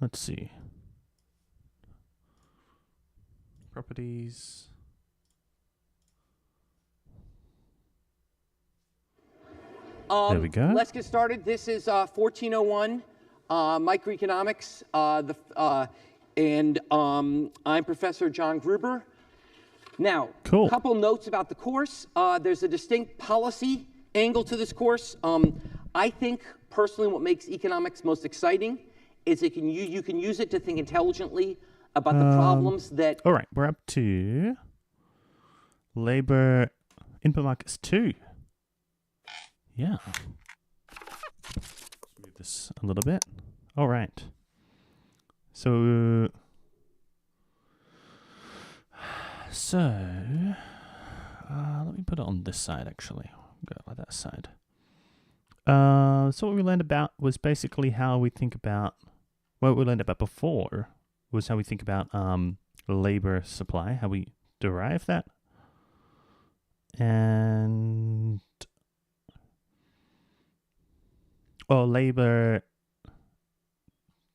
Let's see. Properties. There we go. Let's get started. This is 1401 microeconomics, and I'm Professor John Gruber. Now, cool. A couple notes about the course. There's a distinct policy angle to this course. I think, personally, what makes economics most exciting is you can use it to think intelligently about the problems that... All right, we're up to labor input markets 2. Yeah. Let's move this a little bit. All right. So let me put it on this side, actually. Go like that side. So what we learned about was basically how we think about, what we learned about before was how we think about labor supply, how we derive that. And, well, labor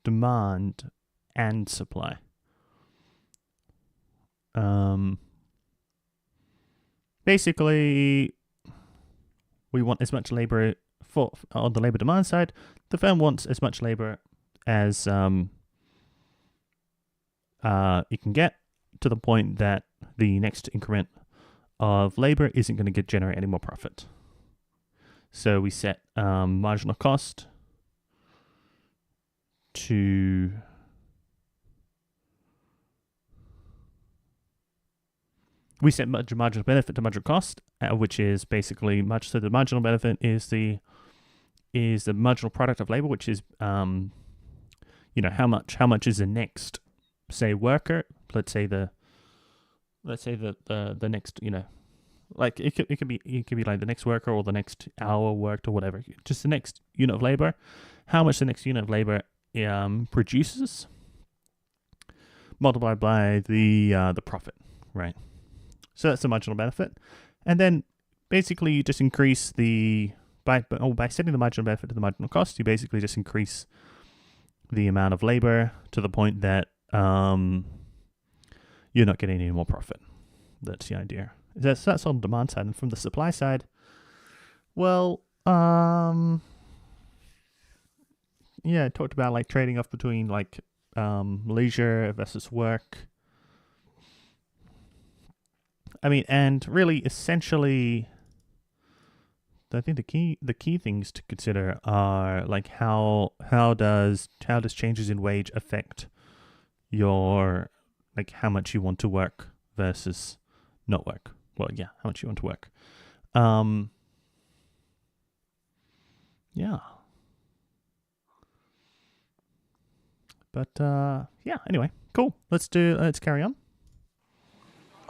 demand and supply. Basically, we want as much labor on the labor demand side. The firm wants as much labor as it can get, to the point that the next increment of labor isn't going to generate any more profit. So we set marginal cost to marginal benefit to marginal cost, which is basically so the marginal benefit is the marginal product of labor, which is how much is the next, say, worker. Let's say the next, like it could be like the next worker or the next hour worked or whatever, just the next unit of labor, how much the next unit of labor produces, multiplied by the profit, right? So that's the marginal benefit. And then basically you just increase by setting the marginal benefit to the marginal cost, you basically just increase the amount of labor to the point that you're not getting any more profit. That's the idea. That's on the demand side. And from the supply side, well, I talked about like trading off between like leisure versus work. I mean, and really, essentially, I think the key things to consider are like how does changes in wage affect your, like, how much you want to work versus not work. Well, yeah, how much you want to work. Yeah. But anyway, cool. Let's carry on.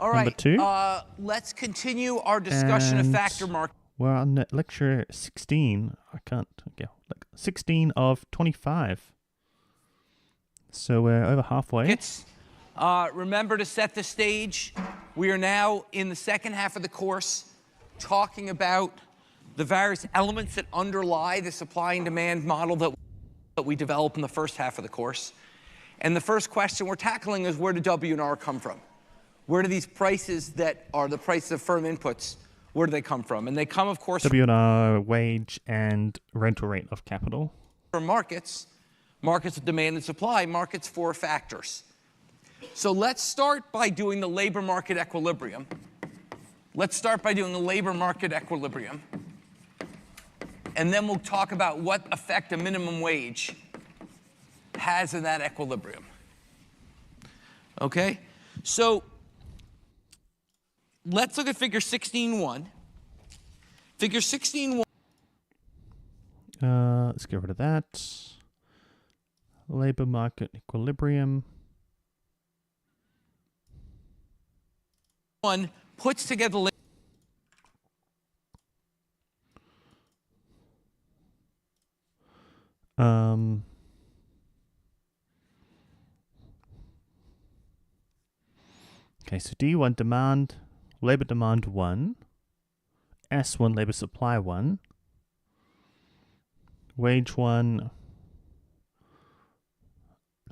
All right. Number 2. Let's continue our discussion of factor market. We're on lecture 16. 16 of 25. So we're over halfway. Remember to set the stage. We are now in the second half of the course talking about the various elements that underlie the supply and demand model that we developed in the first half of the course. And the first question we're tackling is, where do W and R come from? Where do these prices that are the prices of firm inputs, where do they come from? And they come, of course, W and R, wage and rental rate of capital. From markets of demand and supply, markets for factors. So let's start by doing the labor market equilibrium. And then we'll talk about what effect a minimum wage has in that equilibrium. Okay? So let's look at figure 16.1. Figure 16.1. Let's get rid of that. Labor market equilibrium. One puts together okay, so D1 demand, labor demand 1, S1 labor supply 1, wage 1,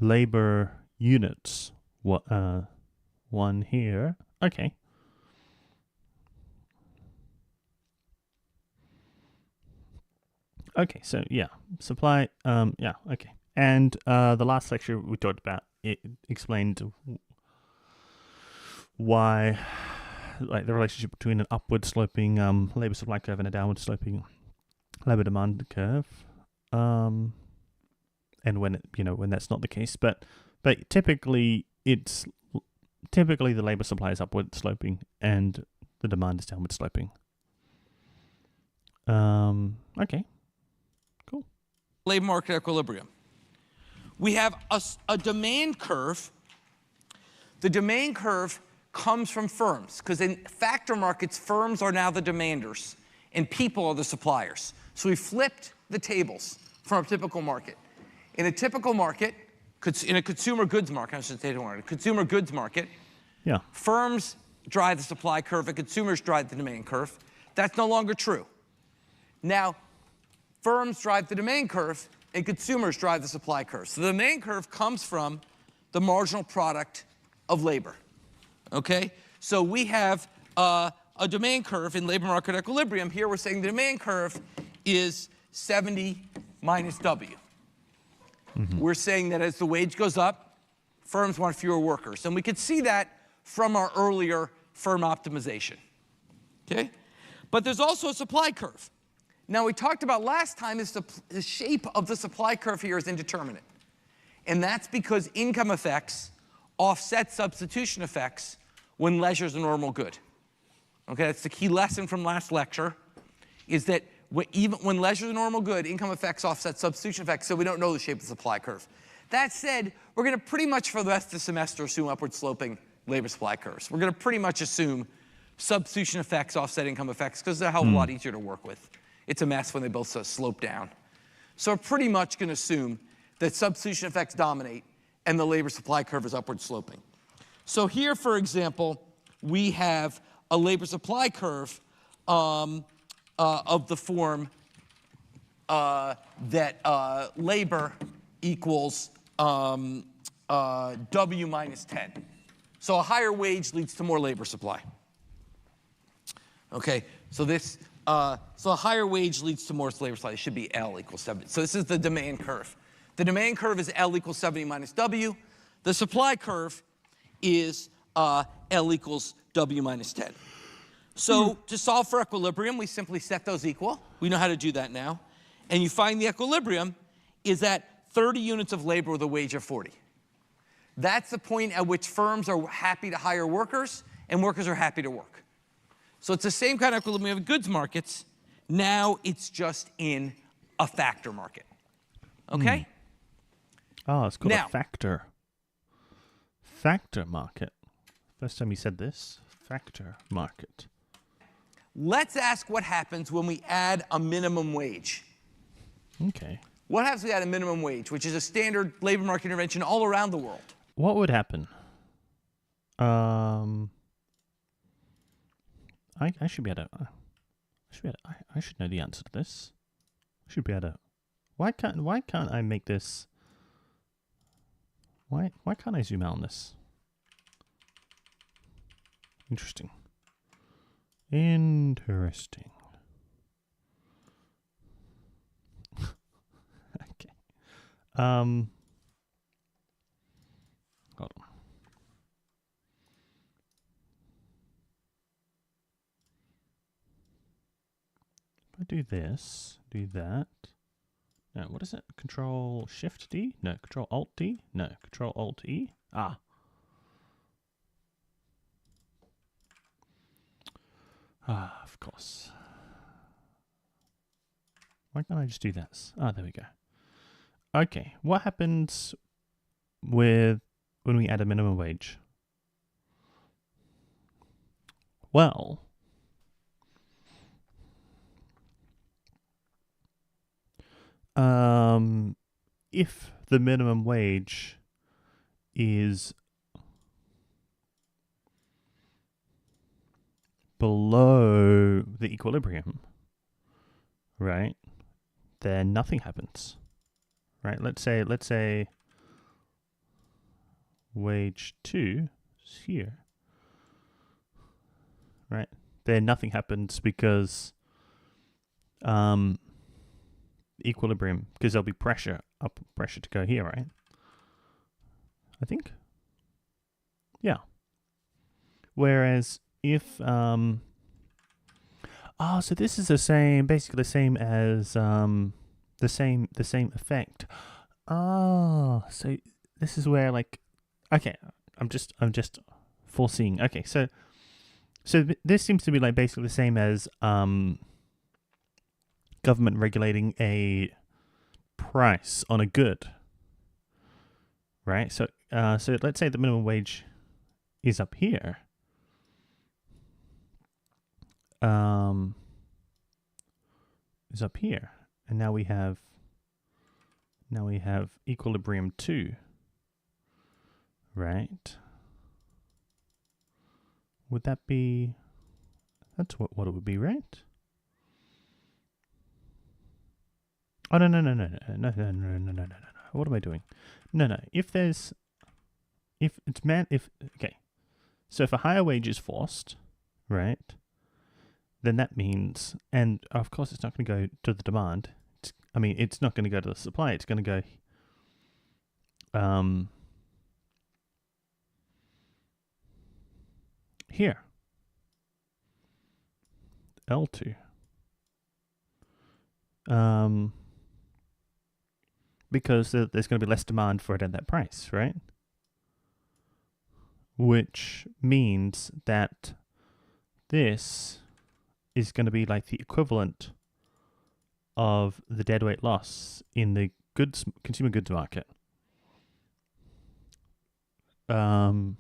labor units. One here. Okay. Okay, so yeah, supply. Yeah, okay. And the last lecture we talked about, it explained why, like, the relationship between an upward sloping labor supply curve and a downward sloping labor demand curve. And when when that's not the case, but typically the labor supply is upward sloping and the demand is downward sloping. Okay. Cool. Labor market equilibrium. We have a demand curve. The demand curve comes from firms, because in factor markets, firms are now the demanders and people are the suppliers. So we flipped the tables from a typical market. In a typical market, in a consumer goods market, I should say, consumer goods market, Yeah. firms drive the supply curve and consumers drive the demand curve. That's no longer true. Now, firms drive the demand curve and consumers drive the supply curve. So the demand curve comes from the marginal product of labor. Okay? So we have a demand curve in labor market equilibrium. Here we're saying the demand curve is 70 minus W. We're saying that as the wage goes up, firms want fewer workers. And we could see that from our earlier firm optimization. Okay? But there's also a supply curve. Now, we talked about last time is the shape of the supply curve here is indeterminate. And that's because income effects offset substitution effects when leisure's a normal good. Okay, that's the key lesson from last lecture, is that even when leisure's a normal good, income effects offset substitution effects, so we don't know the shape of the supply curve. That said, we're going to pretty much for the rest of the semester assume upward sloping labor supply curves. We're going to pretty much assume substitution effects offset income effects because they're a hell of a lot easier to work with. It's a mess when they both slope down. So we're pretty much going to assume that substitution effects dominate and the labor supply curve is upward sloping. So here, for example, we have a labor supply curve of the form that labor equals W minus 10. So a higher wage leads to more labor supply. Okay, so this, so a higher wage leads to more labor supply. It should be L equals 70. So this is the demand curve. The demand curve is L equals 70 minus W. The supply curve is L equals W minus 10. So to solve for equilibrium, we simply set those equal. We know how to do that now. And you find the equilibrium is at 30 units of labor with a wage of 40. That's the point at which firms are happy to hire workers and workers are happy to work. So it's the same kind of equilibrium of goods markets. Now it's just in a factor market. Okay? Oh, it's called Now, a factor. Factor market. First time you said this. Factor market. let's ask what happens when we add a minimum wage. Okay. What happens when we add a minimum wage, which is a standard labor market intervention all around the world? What would happen? I should be able to. I should know the answer to this. I should be able to. Why can't I make this? Why can't I zoom out on this? Interesting. Interesting. Okay. Hold on. If I do this, do that. No, what is it? Control Shift D? No, Control Alt D? No, Control Alt E? Ah. Ah, of course. Why can't I just do this? Ah, there we go. Okay, what happens with when we add a minimum wage? Well, if the minimum wage is below the equilibrium, right, then nothing happens, right? Let's say wage 2 is here. Right? There nothing happens because equilibrium, because there'll be pressure to go here, right? I think. Yeah. Whereas if so this is basically the same as the same effect. So this is where okay, I'm just foreseeing. Okay, so this seems to be basically the same as government regulating a price on a good, right? So let's say the minimum wage is up here. Is up here, and now we have equilibrium 2, right? Would that be? That's what it would be, right? Oh no. What am I doing? No. Okay. So if a higher wage is forced, right? Then that means, and of course it's not going to go to the demand. It's not going to go to the supply. It's going to go here. L2. Because there's going to be less demand for it at that price, right? Which means that this is going to be like the equivalent of the deadweight loss in the consumer goods market. And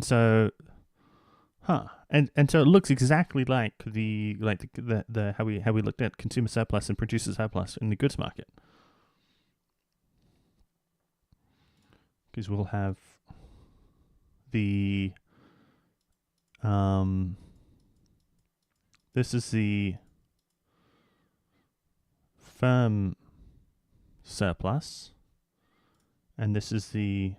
so, and so it looks exactly like the how we looked at consumer surplus and producer surplus in the goods market, because we'll have the this is the firm surplus, and this is the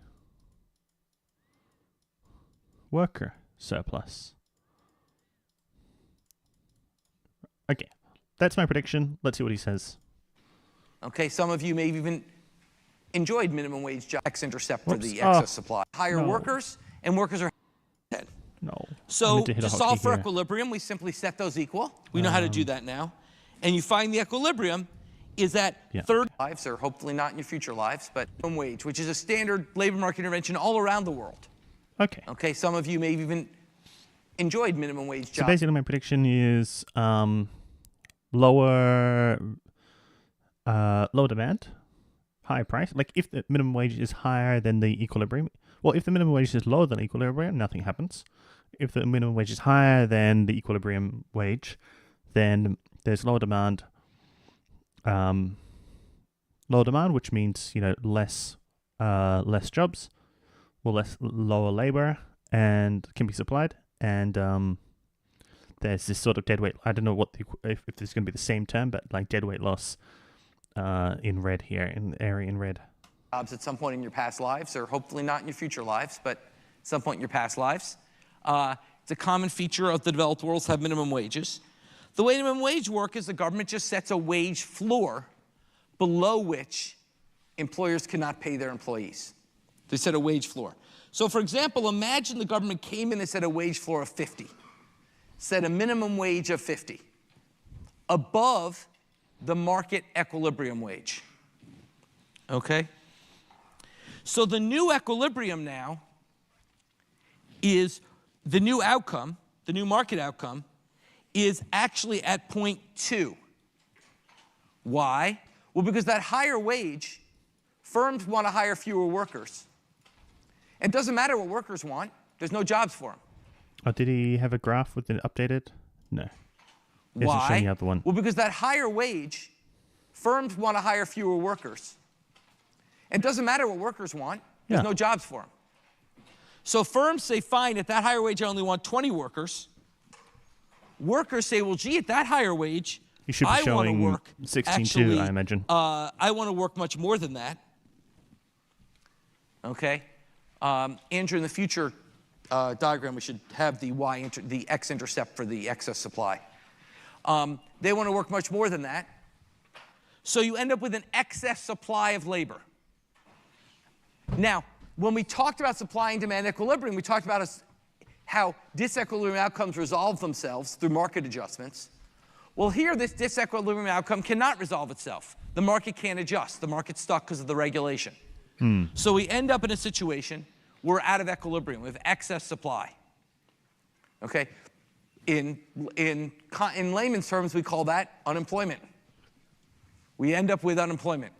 worker surplus. Okay, that's my prediction. Let's see what he says. Okay, some of you may have even enjoyed minimum wage jobs intercept for the excess supply. Hire workers, and workers are dead. No. So to solve for equilibrium, we simply set those equal. We know how to do that now. And you find the equilibrium is at third lives, or hopefully not in your future lives, but minimum wage, which is a standard labor market intervention all around the world. Okay. Okay, some of you may have even enjoyed minimum wage jobs. So basically my prediction is lower demand, higher price. Like if the minimum wage is higher than the equilibrium, well, if the minimum wage is lower than equilibrium, nothing happens. If the minimum wage is higher than the equilibrium wage, then there's lower demand. Lower demand, which means less jobs, or lower labor, and can be supplied. And there's this sort of deadweight. I don't know if this is going to be the same term, but like deadweight loss in red here, in the area in red. Jobs at some point in your past lives, or hopefully not in your future lives, but at some point in your past lives. It's a common feature of the developed worlds have minimum wages. The way minimum wage work is the government just sets a wage floor below which employers cannot pay their employees. They set a wage floor. So for example, imagine the government came in and set a wage floor of 50, set a minimum wage of 50, above the market equilibrium wage. Okay? So the new equilibrium now is the new outcome, the new market outcome, is actually at 0.2. Why? Well, because that higher wage, firms want to hire fewer workers. It doesn't matter what workers want. There's no jobs for them. Oh, did he have a graph with it updated? No. Why? Showing the other one. Well, because that higher wage, firms want to hire fewer workers. It doesn't matter what workers want. There's no jobs for them. So firms say, fine, at that higher wage, I only want 20 workers. Workers say, well, gee, at that higher wage, you should be I want to showing work 16.2, I imagine. I want to work much more than that. Okay? Andrew, in the future diagram, we should have the the x-intercept for the excess supply. They want to work much more than that. So you end up with an excess supply of labor. Now, when we talked about supply and demand equilibrium, we talked about how disequilibrium outcomes resolve themselves through market adjustments. Well, here, this disequilibrium outcome cannot resolve itself. The market can't adjust. The market's stuck because of the regulation. So we end up in a situation where we're out of equilibrium. We have excess supply. Okay? In layman's terms, we call that unemployment. We end up with unemployment.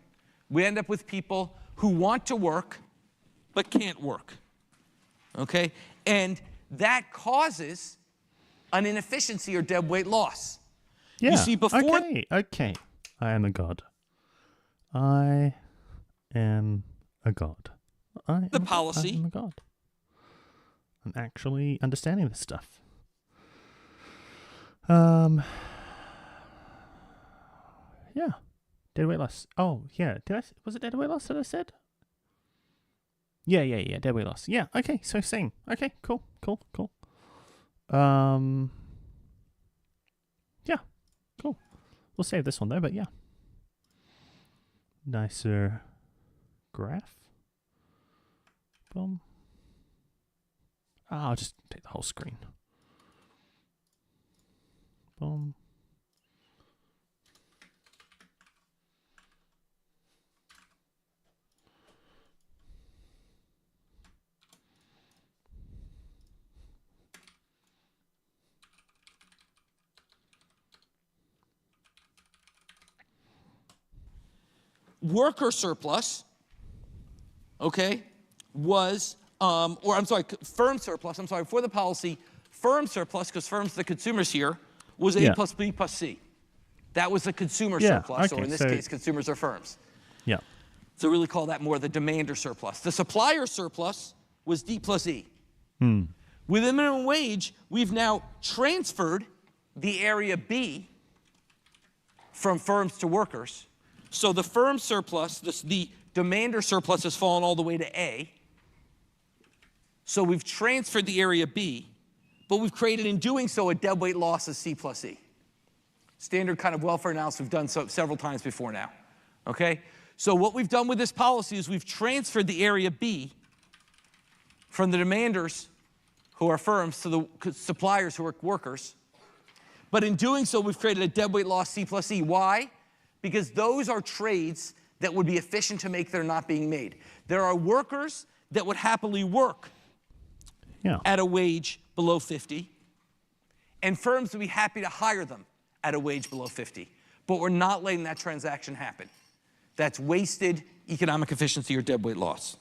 We end up with people who want to work but can't work. Okay? And that causes an inefficiency or deadweight loss. Yeah. You see, before Okay. I am a god. I am a god. I am a god. I'm actually understanding this stuff. Yeah. Deadweight loss. Oh, yeah. Was it deadweight loss that I said? Yeah. Deadweight loss. Yeah. Okay. So same. Okay. Cool. Yeah. Cool. We'll save this one though, but yeah. Nicer graph. Boom. I'll just take the whole screen. Boom. worker surplus, okay, was, firm surplus, before the policy, firm surplus, because firm's the consumers here, was A plus B plus C. That was the consumer surplus, or in this case, consumers are firms. Yeah. So really call that more the demander surplus. The supplier surplus was D plus E. With the minimum wage, we've now transferred the area B from firms to workers. So the firm surplus, the demander surplus has fallen all the way to A. So we've transferred the area B, but we've created in doing so a deadweight loss of C plus E. Standard kind of welfare analysis we've done so several times before now, okay? So what we've done with this policy is we've transferred the area B from the demanders, who are firms, to the suppliers, who are workers. But in doing so, we've created a deadweight loss C plus E. Why? Because those are trades that would be efficient to make that are not being made. There are workers that would happily work at a wage below 50, and firms would be happy to hire them at a wage below 50. But we're not letting that transaction happen. That's wasted economic efficiency or deadweight loss.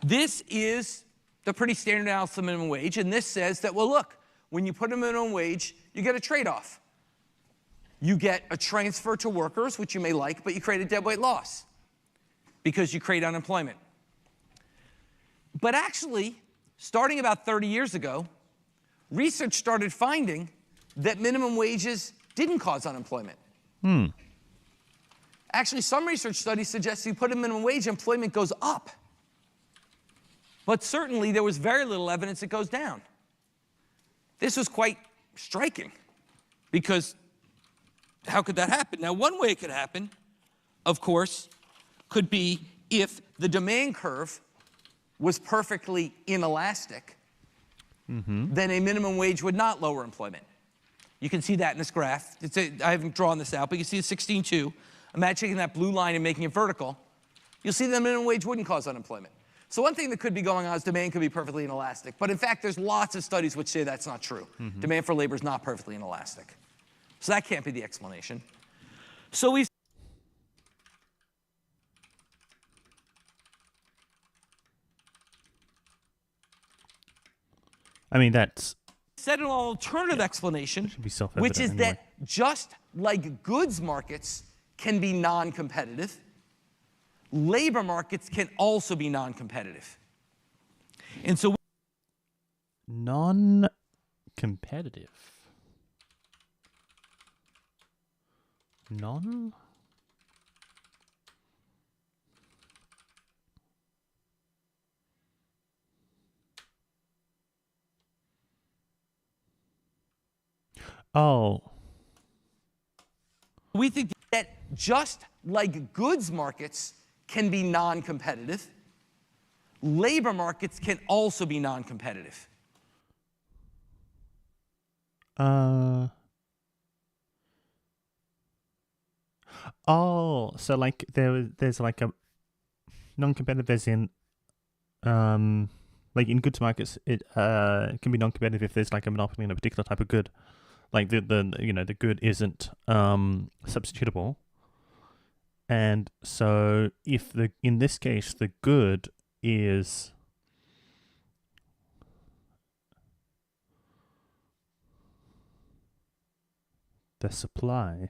This is the pretty standard analysis of minimum wage, and this says that, well, look, when you put a minimum wage, you get a trade-off. You get a transfer to workers, which you may like, but you create a deadweight loss because you create unemployment. But actually, starting about 30 years ago, research started finding that minimum wages didn't cause unemployment. Actually, some research studies suggest you put a minimum wage, employment goes up. But certainly, there was very little evidence it goes down. This was quite striking, because how could that happen? Now, one way it could happen, of course, could be if the demand curve was perfectly inelastic, then a minimum wage would not lower employment. You can see that in this graph. I haven't drawn this out, but you see a 16.2. Imagine taking that blue line and making it vertical. You'll see that minimum wage wouldn't cause unemployment. So one thing that could be going on is demand could be perfectly inelastic. But in fact, there's lots of studies which say that's not true. Demand for labor is not perfectly inelastic. So that can't be the explanation. So we that's said an alternative explanation, which is that just like goods markets can be non-competitive, labor markets can also be non-competitive. And so non-competitive. Oh, We think that just like goods markets can be non-competitive, labor markets can also be non-competitive. Oh, so like there's like a non-competitive as in like in goods markets it can be non-competitive if there's like a monopoly in a particular type of good. Like the good isn't substitutable. And so if in this case the good is the supply.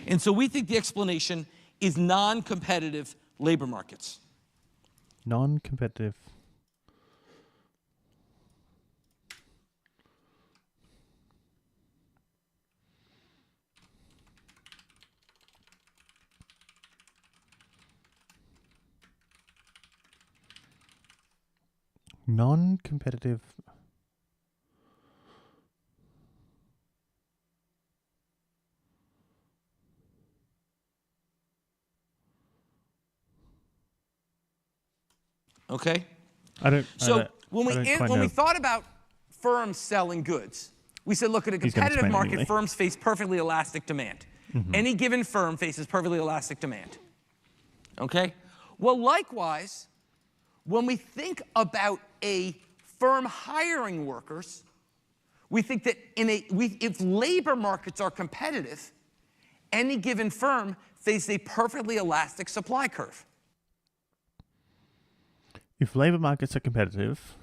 And so we think the explanation is non-competitive labor markets. Non-competitive. Non-competitive. Okay? I don't. So I don't quite know. we thought about firms selling goods, we said, look, at a He's gonna competitive explain it market, anyway. firms face perfectly elastic demand. Any given firm faces perfectly elastic demand. Okay? Well, likewise, when we think about a firm hiring workers, we think that if labor markets are competitive, any given firm faces a perfectly elastic supply curve. If labor markets are competitive,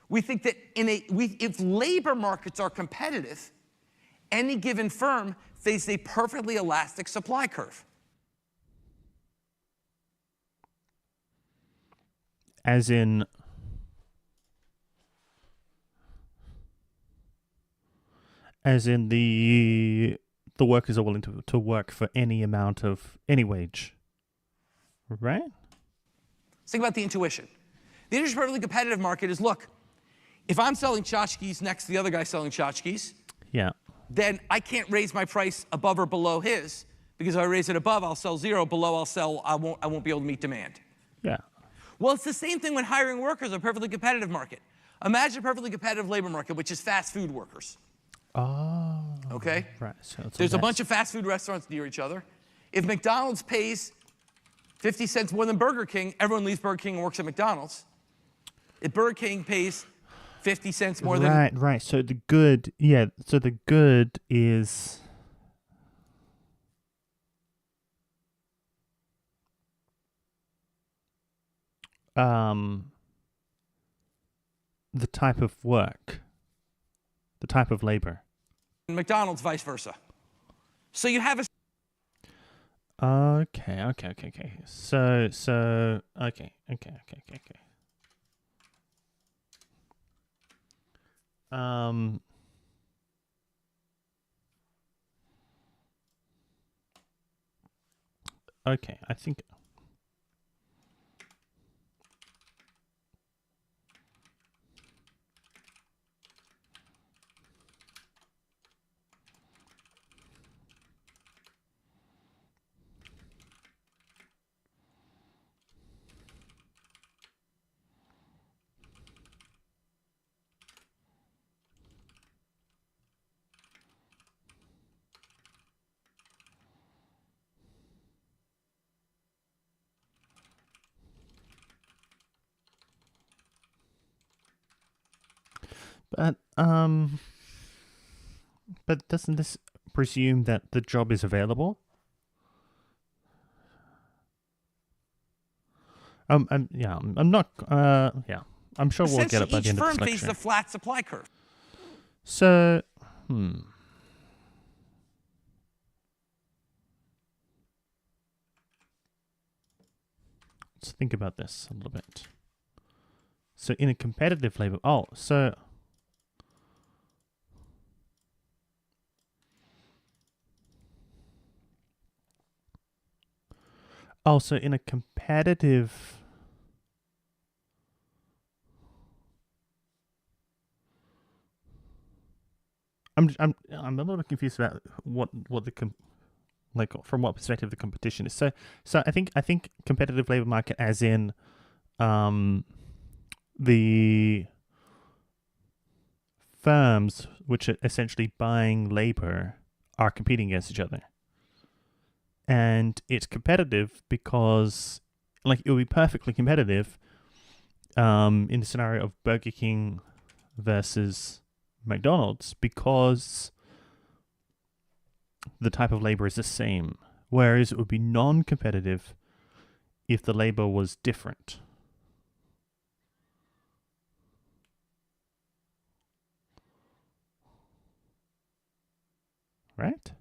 We think that if labor markets are competitive, any given firm faces a perfectly elastic supply curve. as in the workers are willing to work for any amount of any wage, right? Let's think about the intuition. The industry perfectly competitive market is, look, if I'm selling tchotchkes next to the other guy selling tchotchkes, Yeah. then I can't raise my price above or below his, because if I raise it above, I'll sell zero, below I won't be able to meet demand. Yeah. Well, it's the same thing when hiring workers in a perfectly competitive market. Imagine a perfectly competitive labor market, which is fast food workers. Oh. Okay? Right. So There's a bunch of fast food restaurants near each other. If McDonald's pays 50 cents more than Burger King, everyone leaves Burger King and works at McDonald's. If Burger King pays 50 cents more than... Right. So the good, yeah. So the good is the type of work, the type of labor. McDonald's, vice versa. So you have a... Okay. So okay. Um okay, I think but but doesn't this presume that the job is available? Yeah, I'm not yeah. I'm sure we'll get Essentially, it by the each end of firm this faces lecture. a flat supply curve. So, let's think about this a little bit. So, in a competitive labor, so in a competitive I'm a little bit confused about what like from what perspective the competition is. So I think competitive labor market as in the firms which are essentially buying labor are competing against each other. And it's competitive because like it would be perfectly competitive in the scenario of Burger King versus McDonald's because the type of labor is the same, whereas it would be non-competitive if the labor was different. Right?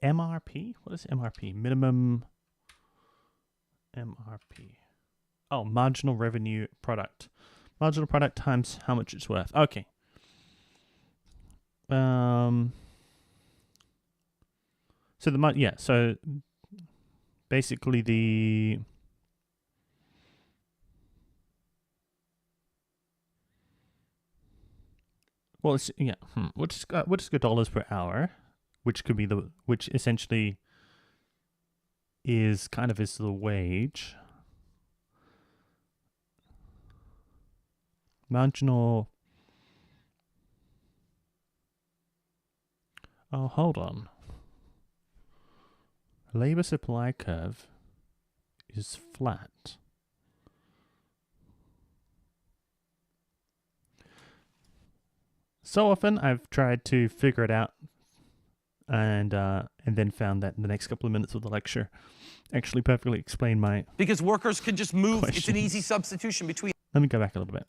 MRP? What is MRP? Minimum MRP. Oh, marginal revenue product. Marginal product times how much it's worth. Okay. So so basically it's we'll just go dollars per hour, which could be which essentially is the wage. Marginal. Oh, hold on. Labor supply curve is flat. So often I've tried to figure it out and then found that in the next couple of minutes of the lecture actually perfectly explain my Because workers can just move. questions. It's an easy substitution between. Let me go back a little bit.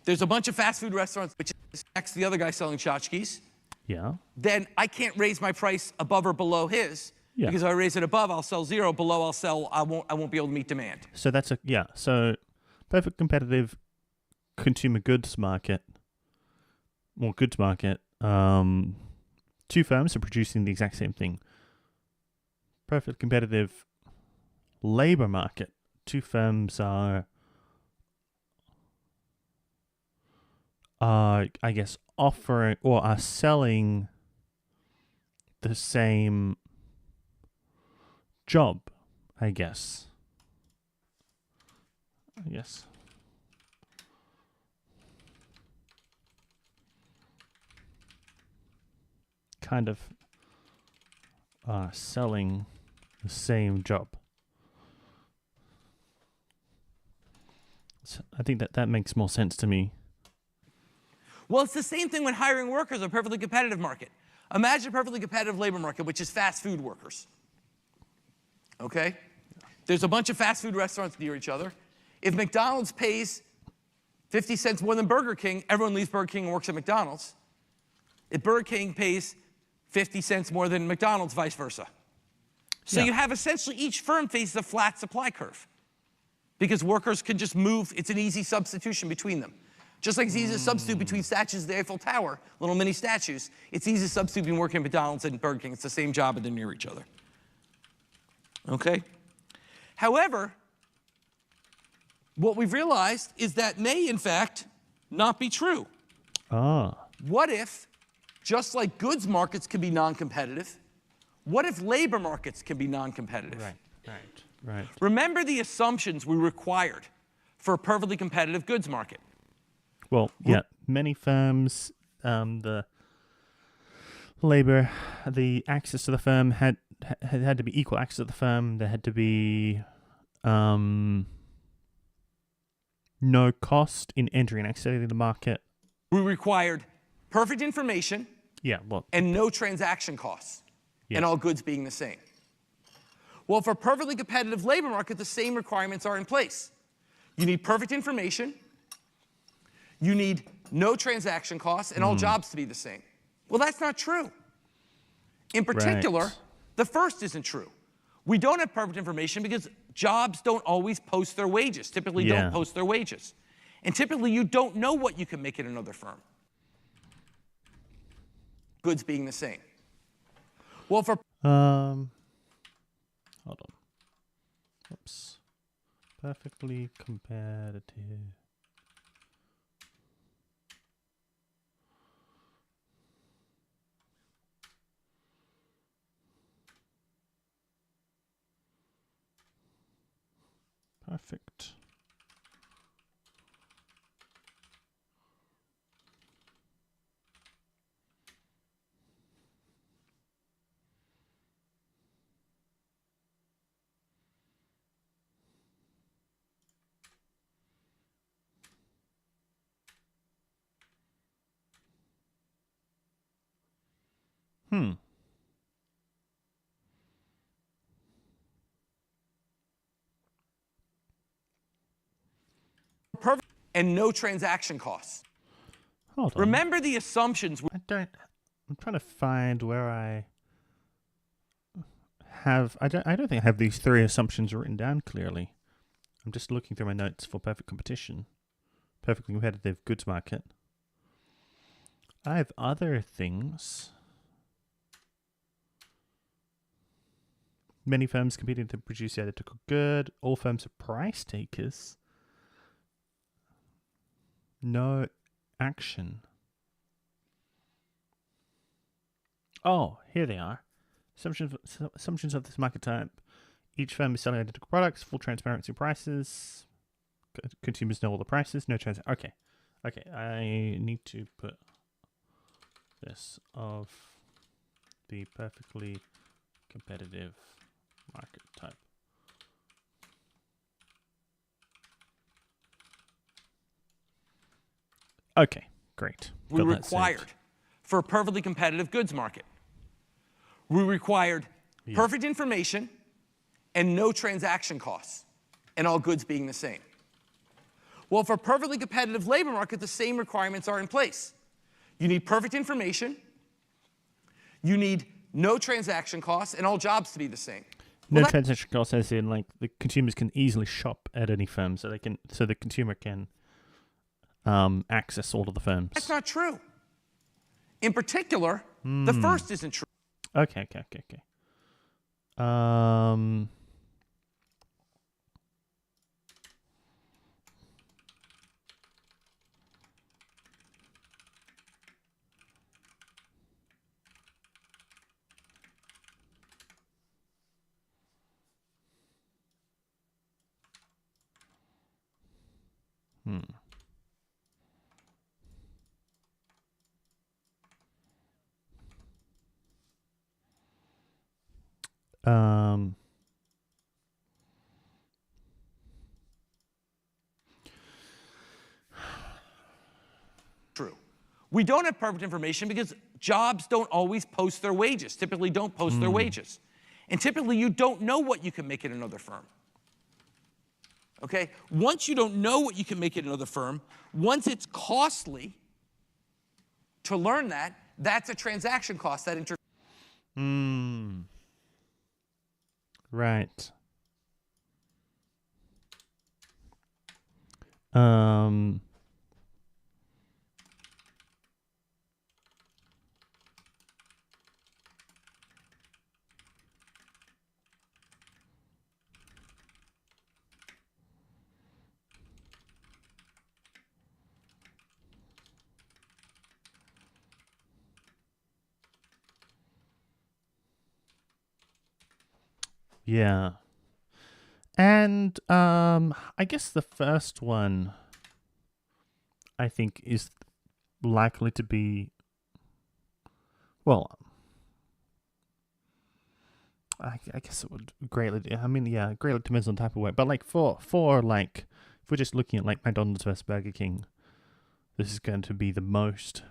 There's a bunch of fast food restaurants, which is next to the other guy selling tchotchkes. Yeah. Then I can't raise my price above or below his. Yeah. Because if I raise it above, I'll sell zero. Below, I won't be able to meet demand. So that's so perfect competitive consumer goods market. Well, goods market. Two firms are producing the exact same thing. Perfect competitive labor market. Two firms are I guess offering or are selling the same job, I guess. Kind of selling the same job. So I think that makes more sense to me. Well, it's the same thing when hiring workers in a perfectly competitive market. Imagine a perfectly competitive labor market, which is fast food workers. Okay? There's a bunch of fast food restaurants near each other. If McDonald's pays 50 cents more than Burger King, everyone leaves Burger King and works at McDonald's. If Burger King pays 50 cents more than McDonald's, vice versa. So you have essentially each firm faces a flat supply curve because workers can just move. It's an easy substitution between them. Just like it's easy to substitute between statues of the Eiffel Tower, little mini statues, it's easy to substitute between working at McDonald's and Burger King. It's the same job, but they're near each other. Okay? However, what we've realized is that may, in fact, not be true. What if, just like goods markets can be non-competitive, what if labor markets can be non-competitive? Right. Remember the assumptions we required for a perfectly competitive goods market. Well, yeah, many firms, the labor, the access to the firm had to be equal access to the firm. There had to be no cost in entering and exiting the market. We required perfect information and no transaction costs, and all goods being the same. Well, for a perfectly competitive labor market, the same requirements are in place. You need perfect information, you need no transaction costs, and all jobs to be the same. Well, that's not true. In particular, the first isn't true. We don't have perfect information because jobs don't always post their wages, typically don't post their wages. And typically, you don't know what you can make at another firm. Goods being the same. Well, for... Hold on. Oops. Perfectly competitive. Perfect. Hmm. Perfect and no transaction costs. Hold on. Remember the assumptions. I'm trying to find where I have. I don't think I have these three assumptions written down clearly. I'm just looking through my notes for perfect competition, perfectly competitive goods market. I have other things. Many firms competing to produce the identical good. All firms are price takers. No action. Oh, here they are. Assumptions of this market type. Each firm is selling identical products, full transparency prices. Consumers know all the prices, no trans. Okay. Okay, I need to put this of the perfectly competitive market type. Okay, great. We required for a perfectly competitive goods market. We required perfect information and no transaction costs, and all goods being the same. Well, for a perfectly competitive labor market, the same requirements are in place. You need perfect information, you need no transaction costs, and all jobs to be the same. No transaction costs, as in like the consumers can easily shop at any firm, so the consumer can access all of the firms. That's not true. In particular, the first isn't true. Okay. True. We don't have perfect information because jobs don't always post their wages, typically don't post their wages. And typically you don't know what you can make at another firm. Okay? Once you don't know what you can make at another firm, once it's costly to learn that, that's a transaction cost that Right. Yeah. And I guess the first one I think is likely to be, well, I guess it would greatly, I mean, yeah, greatly depends on the type of work, but like for like, if we're just looking at like McDonald's versus Burger King, this is going to be the most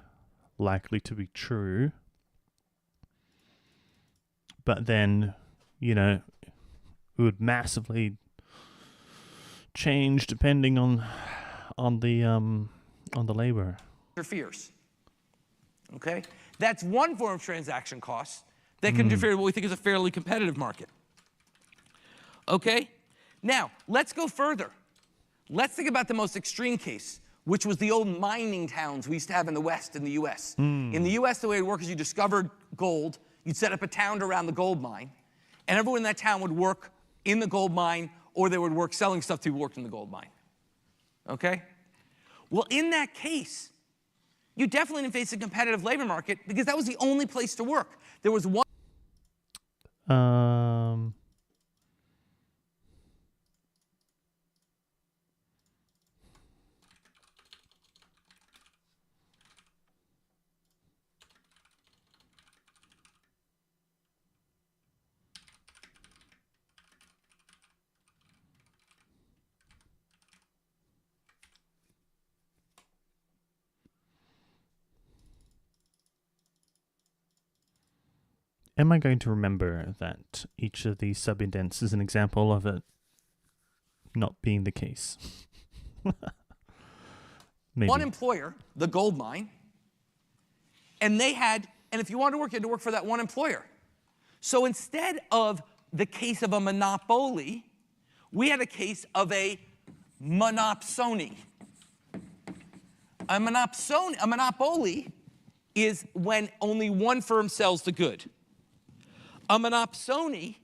likely to be true. But then, you know, it would massively change depending on the labor. interferes. Okay? That's one form of transaction costs that can interfere with what we think is a fairly competitive market. Okay? Now, let's go further. Let's think about the most extreme case, which was the old mining towns we used to have in the West in the US. In the US, the way it worked is you discovered gold, you'd set up a town around the gold mine, and everyone in that town would work in the gold mine or they would work selling stuff to who worked in the gold mine. Okay? Well, in that case, you definitely didn't face a competitive labor market because that was the only place to work. There was one. Am I going to remember that each of these sub-indents is an example of it not being the case? Maybe. One employer, the gold mine, and if you wanted to work, you had to work for that one employer. So instead of the case of a monopoly, we had a case of a monopsony. A monopoly is when only one firm sells the good. A monopsony.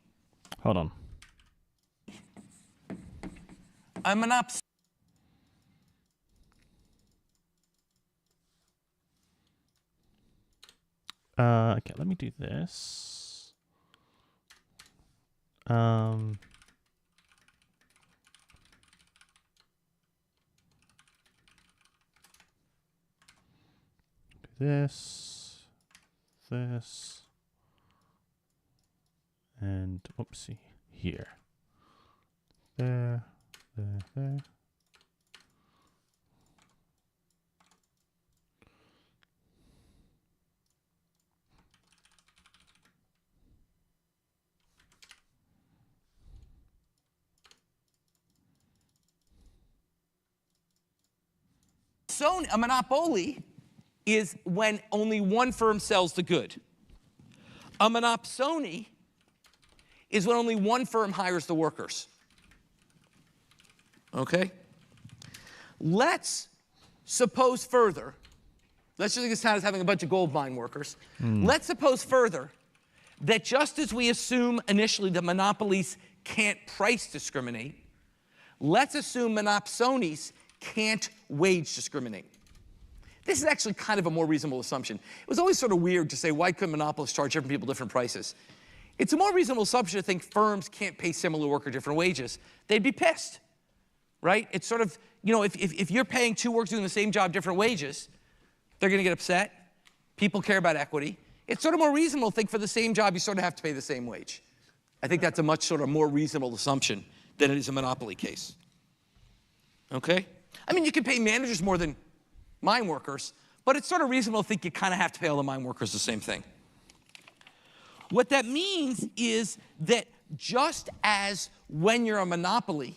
Hold on. Okay, let me do this. Do this, and whoopsie, here. There. So a monopoly is when only one firm sells the good. A monopsony is when only one firm hires the workers. Okay? Let's suppose further, let's just think it's having a bunch of gold mine workers. Let's suppose further that just as we assume initially that monopolies can't price discriminate, let's assume monopsonies can't wage discriminate. This is actually kind of a more reasonable assumption. It was always sort of weird to say, why couldn't monopolists charge different people different prices? It's a more reasonable assumption to think firms can't pay similar worker different wages. They'd be pissed, right? It's sort of, if you're paying two workers doing the same job different wages, they're going to get upset. People care about equity. It's sort of more reasonable to think for the same job, you sort of have to pay the same wage. I think that's a much sort of more reasonable assumption than it is a monopoly case. Okay? I mean, you can pay managers more than mine workers, but it's sort of reasonable to think you kind of have to pay all the mine workers the same thing. What that means is that just as when you're a monopoly,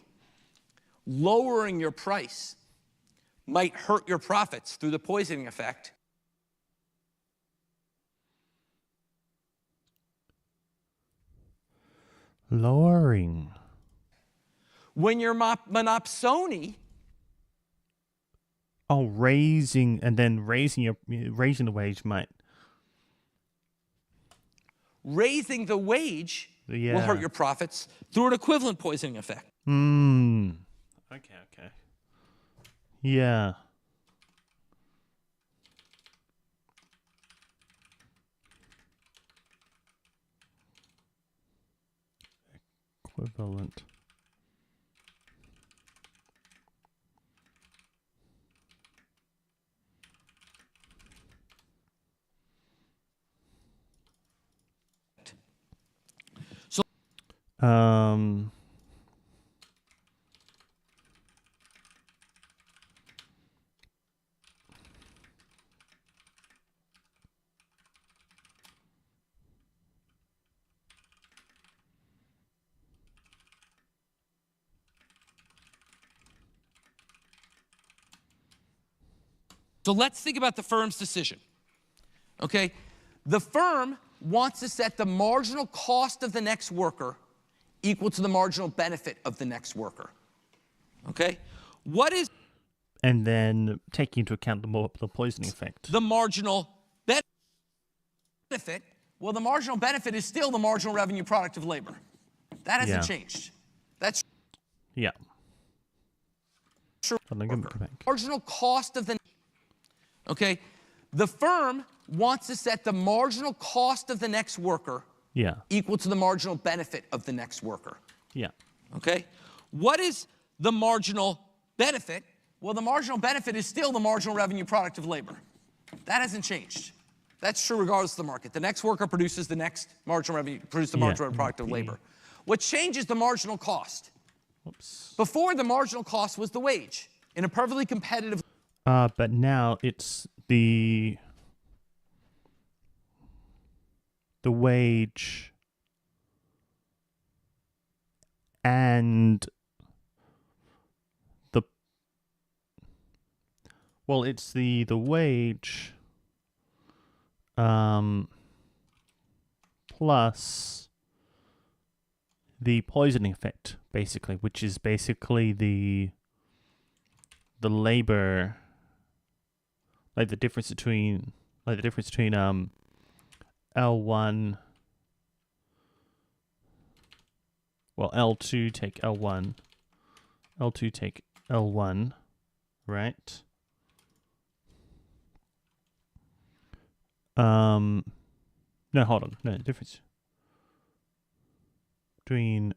lowering your price might hurt your profits through the poisoning effect, lowering. When you're monopsony, raising the wage might. Raising the wage will hurt your profits through an equivalent poisoning effect. Okay. Yeah. Equivalent. So let's think about the firm's decision. Okay? The firm wants to set the marginal cost of the next worker equal to the marginal benefit of the next worker. Okay? What is... And then taking into account the poisoning effect. The marginal benefit. Well, the marginal benefit is still the marginal revenue product of labor. That hasn't changed. That's... Yeah. Sure. Hold on, go back. Marginal cost of the... Okay? The firm wants to set the marginal cost of the next worker Yeah. equal to the marginal benefit of the next worker. Yeah. Okay? What is the marginal benefit? Well, the marginal benefit is still the marginal revenue product of labor. That hasn't changed. That's true regardless of the market. The next worker produces the next marginal revenue, produces the marginal revenue product of labor. What changes the marginal cost? Oops. Before, the marginal cost was the wage. In a perfectly competitive... But now it's the wage and the... Well, it's the wage plus the poisoning effect, basically, which is basically the labor, like the difference between L1, well, L2 take L1, L2 take L1, right? No, hold on. No, the difference between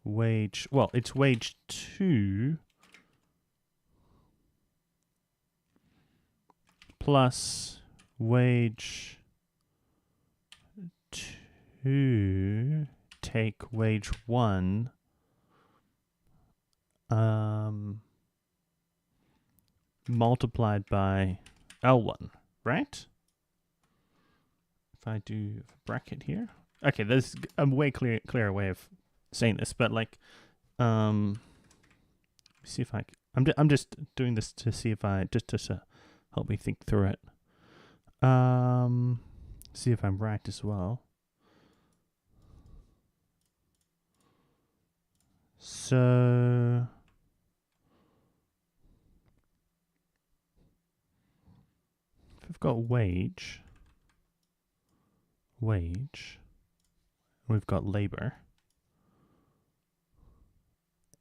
wage, well, it's wage 2 plus wage 2 take wage 1 multiplied by L1, right? If I do a bracket here. Okay, there's a way clearer way of saying this, but like, see if I'm just doing this to see if just to help me think through it. See if I'm right as well. So if we've got wage, we've got labor,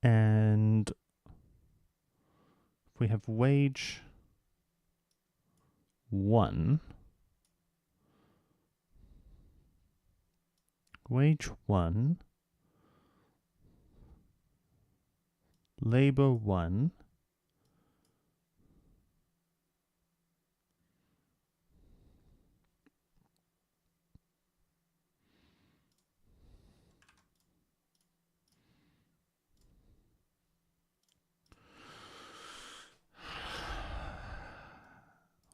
and if we have wage 1, labor 1,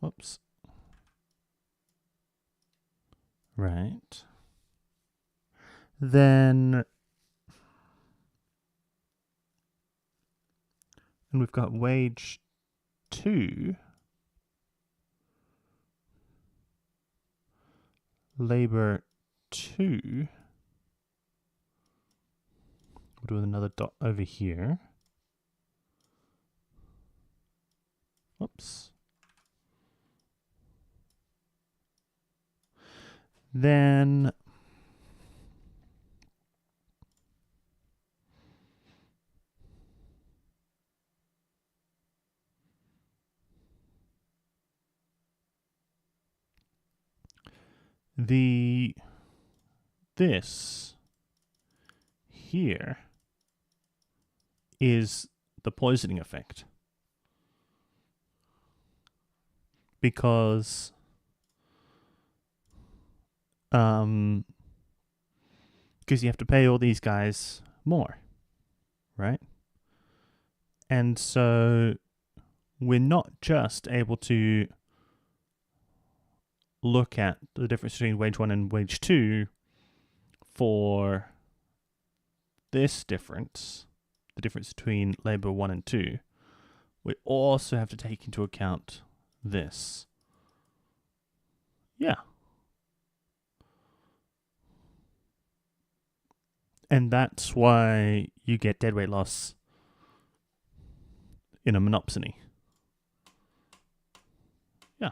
whoops, right, then, and we've got wage 2, labor 2, we'll do another dot over here, whoops, then this here is the poisoning effect, because you have to pay all these guys more, right? And so we're not just able to look at the difference between wage 1 and wage 2 for this difference, the difference between labor 1 and 2. We also have to take into account this. Yeah. And that's why you get deadweight loss in a monopsony. Yeah.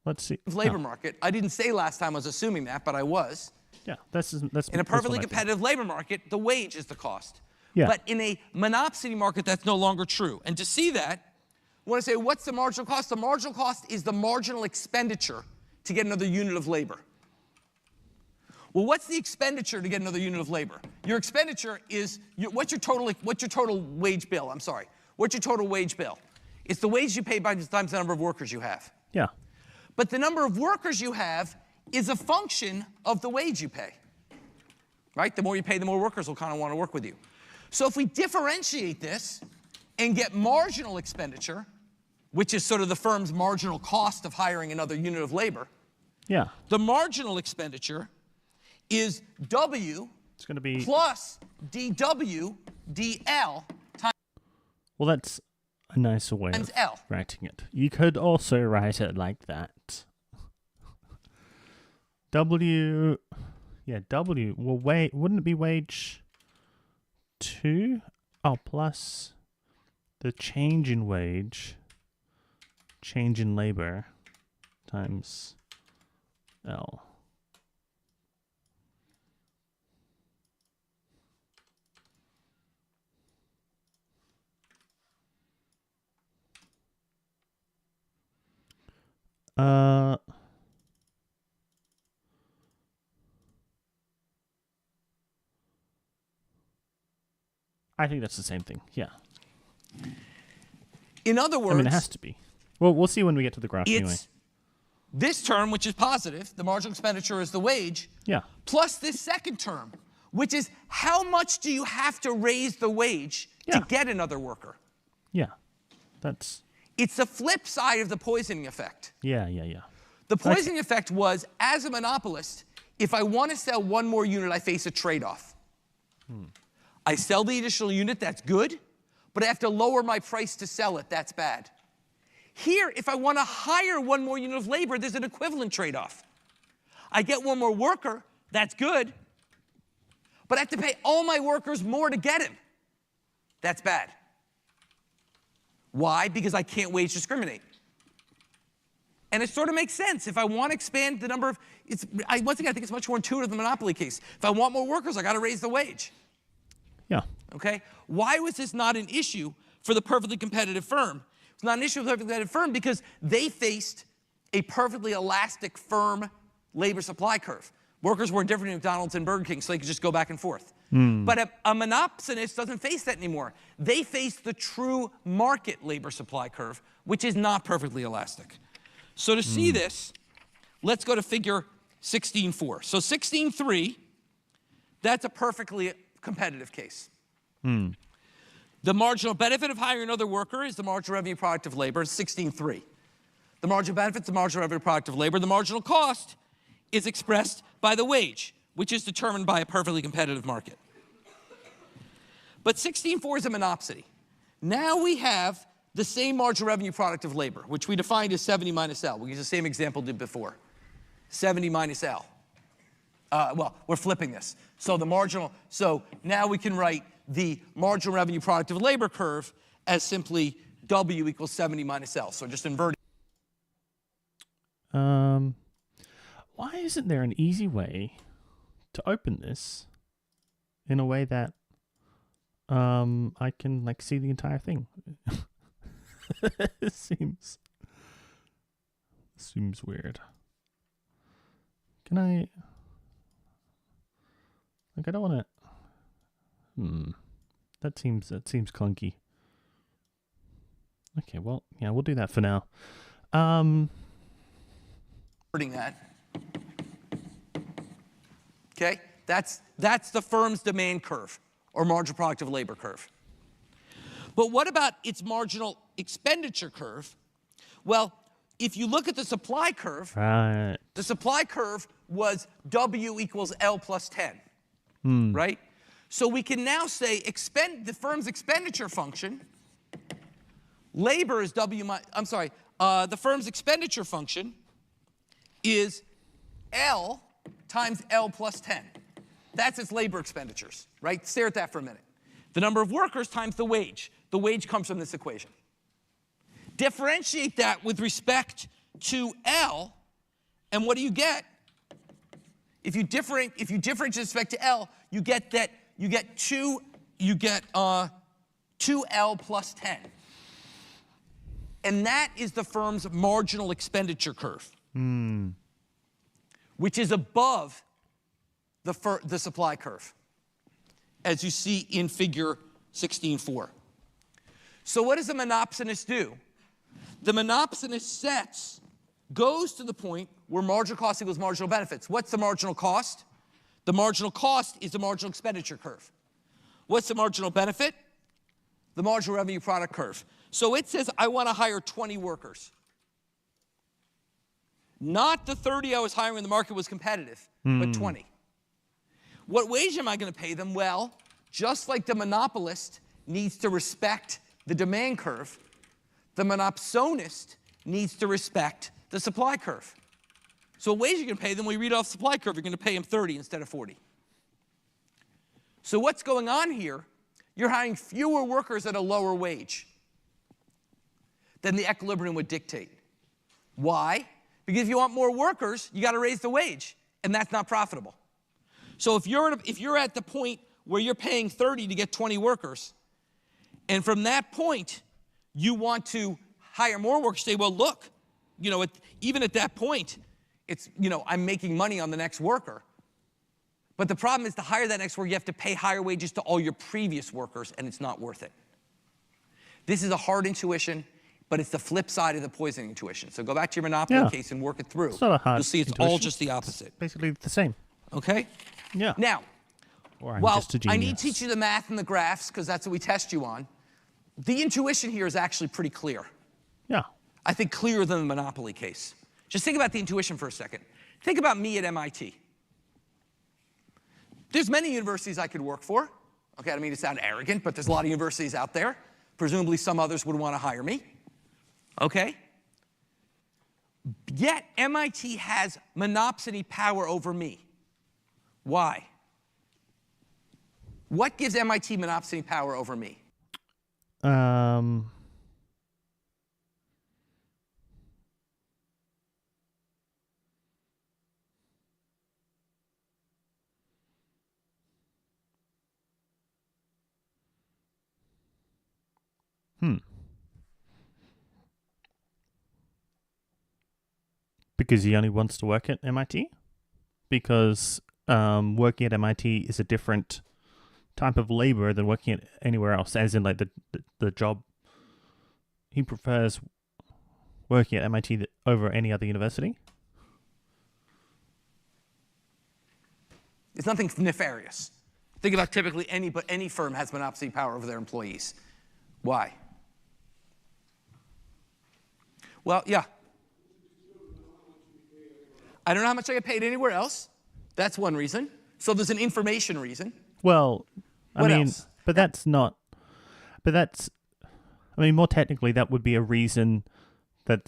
Let's see. Labor market. I didn't say last time I was assuming that, but I was. Yeah, that's In a that's perfectly what I think. competitive labor market, the wage is the cost. Yeah. But in a monopsony market, that's no longer true. And to see that, I want to say, what's the marginal cost? The marginal cost is the marginal expenditure to get another unit of labor. Well, what's the expenditure to get another unit of labor? Your expenditure is, what's your total wage bill? I'm sorry. What's your total wage bill? It's the wage you pay by times the number of workers you have. Yeah. But the number of workers you have is a function of the wage you pay. Right? The more you pay, the more workers will kind of want to work with you. So if we differentiate this and get marginal expenditure, which is sort of the firm's marginal cost of hiring another unit of labor, Yeah. the marginal expenditure is W It's going to be plus dW dL well. That's a nicer way times of L. writing it. You could also write it like that. W, yeah, W. Well, wait, wouldn't it be wage 2? Oh, plus the change in wage, change in labor times L. Uh, I think that's the same thing. Yeah. In other I words, mean, it has to be. Well, we'll see when we get to the graph anyway. it's this term, which is positive, the marginal expenditure is the wage, Yeah. plus this second term, which is how much do you have to raise the wage Yeah. to get another worker? Yeah. That's, It's the flip side of the poisoning effect. yeah. The poisoning effect was, as a monopolist, if I want to sell one more unit, I face a trade-off. I sell the additional unit, that's good, but I have to lower my price to sell it, that's bad. Here, if I want to hire one more unit of labor, there's an equivalent trade-off. I get one more worker, that's good, but I have to pay all my workers more to get him. That's bad. Why? Because I can't wage discriminate. And it sort of makes sense. If I want to expand the number of, once again, I think it's much more intuitive than the monopoly case. If I want more workers, I got to raise the wage. Yeah. Okay? Why was this not an issue for the perfectly competitive firm? It's not an issue for the perfectly competitive firm because they faced a perfectly elastic, firm labor supply curve. Workers were different in McDonald's and Burger King, so they could just go back and forth. But a monopsonist doesn't face that anymore. They face the true market labor supply curve, which is not perfectly elastic. So to see this, let's go to figure 16.4. So 16.3, that's a perfectly competitive case. The marginal benefit of hiring another worker is the marginal revenue product of labor, 16.3. The marginal benefit is the marginal revenue product of labor. The marginal cost is expressed by the wage, which is determined by a perfectly competitive market. But 16.4 is a monopsony. Now we have the same marginal revenue product of labor, which we defined as 70 minus L. We use the same example we did before. 70 minus L. Well, we're flipping this. So now we can write the marginal revenue product of labor curve as simply W equals 70 minus L. So just inverting. Why isn't there an easy way to open this in a way that I can like see the entire thing? It seems weird. Can I? Like, I don't want to. That seems clunky. Okay, well, yeah, we'll do that for now. That. Okay, that's the firm's demand curve or marginal product of labor curve. But what about its marginal expenditure curve? Well, if you look at the supply curve, Right. the supply curve was W equals L plus 10, right? So we can now say the firm's expenditure function, labor is the firm's expenditure function is L times L plus 10. That's its labor expenditures, right? Stare at that for a minute. The number of workers times the wage. The wage comes from this equation. Differentiate that with respect to L, and what do you get? if you differentiate with respect to L, you get 2L plus 10. And that is the firm's marginal expenditure curve, which is above the supply curve, as you see in figure 16.4. So what does the monopsonist do? The monopsonist goes to the point where marginal cost equals marginal benefits. What's the marginal cost? The marginal cost is the marginal expenditure curve. What's the marginal benefit? The marginal revenue product curve. So it says I want to hire 20 workers. Not the 30 I was hiring when the market was competitive, but 20. What wage am I going to pay them? Well, just like the monopolist needs to respect the demand curve, the monopsonist needs to respect the supply curve. So what wage are you going to pay them? When we read off the supply curve, you're going to pay them 30 instead of 40. So what's going on here? You're hiring fewer workers at a lower wage than the equilibrium would dictate. Why? Because if you want more workers, you got to raise the wage, and that's not profitable. So if you're at the point where you're paying 30 to get 20 workers, and from that point you want to hire more workers, say, well, look, even at that point, it's I'm making money on the next worker. But the problem is, to hire that next worker, you have to pay higher wages to all your previous workers, and it's not worth it. This is a hard intuition, but it's the flip side of the poisoning intuition. So go back to your monopoly case and work it through. It's not a hard You'll see it's intuition. all just the opposite. It's basically the same. Okay? Yeah. Now, Or I'm while just a I genius. need to teach you the math and the graphs, because that's what we test you on, the intuition here is actually pretty clear. Yeah. I think clearer than the monopoly case. Just think about the intuition for a second. Think about me at MIT. There's many universities I could work for. Okay, I don't mean to sound arrogant, but there's a lot of universities out there. Presumably some others would want to hire me. Okay? Yet MIT has monopsony power over me. Why? What gives MIT monopsony power over me? Because he only wants to work at MIT? Because working at MIT is a different type of labor than working at anywhere else, as in like the job. He prefers working at MIT over any other university? It's nothing nefarious. Think about typically any firm has monopsony power over their employees. Why? Well, yeah. I don't know how much I get paid anywhere else. That's one reason. So there's an information reason. Well, What else? but that's not. But that's. I mean, more technically, that would be a reason that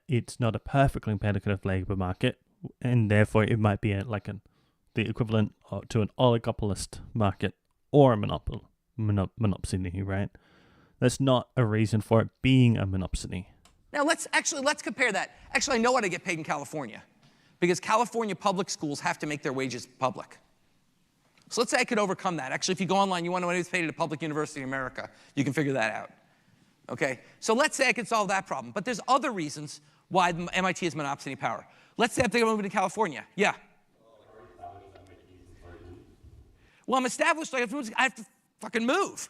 it's not a perfectly competitive labor market, and therefore it might be the equivalent to an oligopolist market or a monopsony, right? That's not a reason for it being a monopsony. Now let's compare that. Actually, I know what I get paid in California, because California public schools have to make their wages public. So let's say I could overcome that. Actually, if you go online, you want to know what it's paid at a public university in America, you can figure that out. Okay? So let's say I could solve that problem. But there's other reasons why MIT has monopsony power. Let's say I'm thinking of moving to California. Yeah. Well, I'm established. I have to fucking move,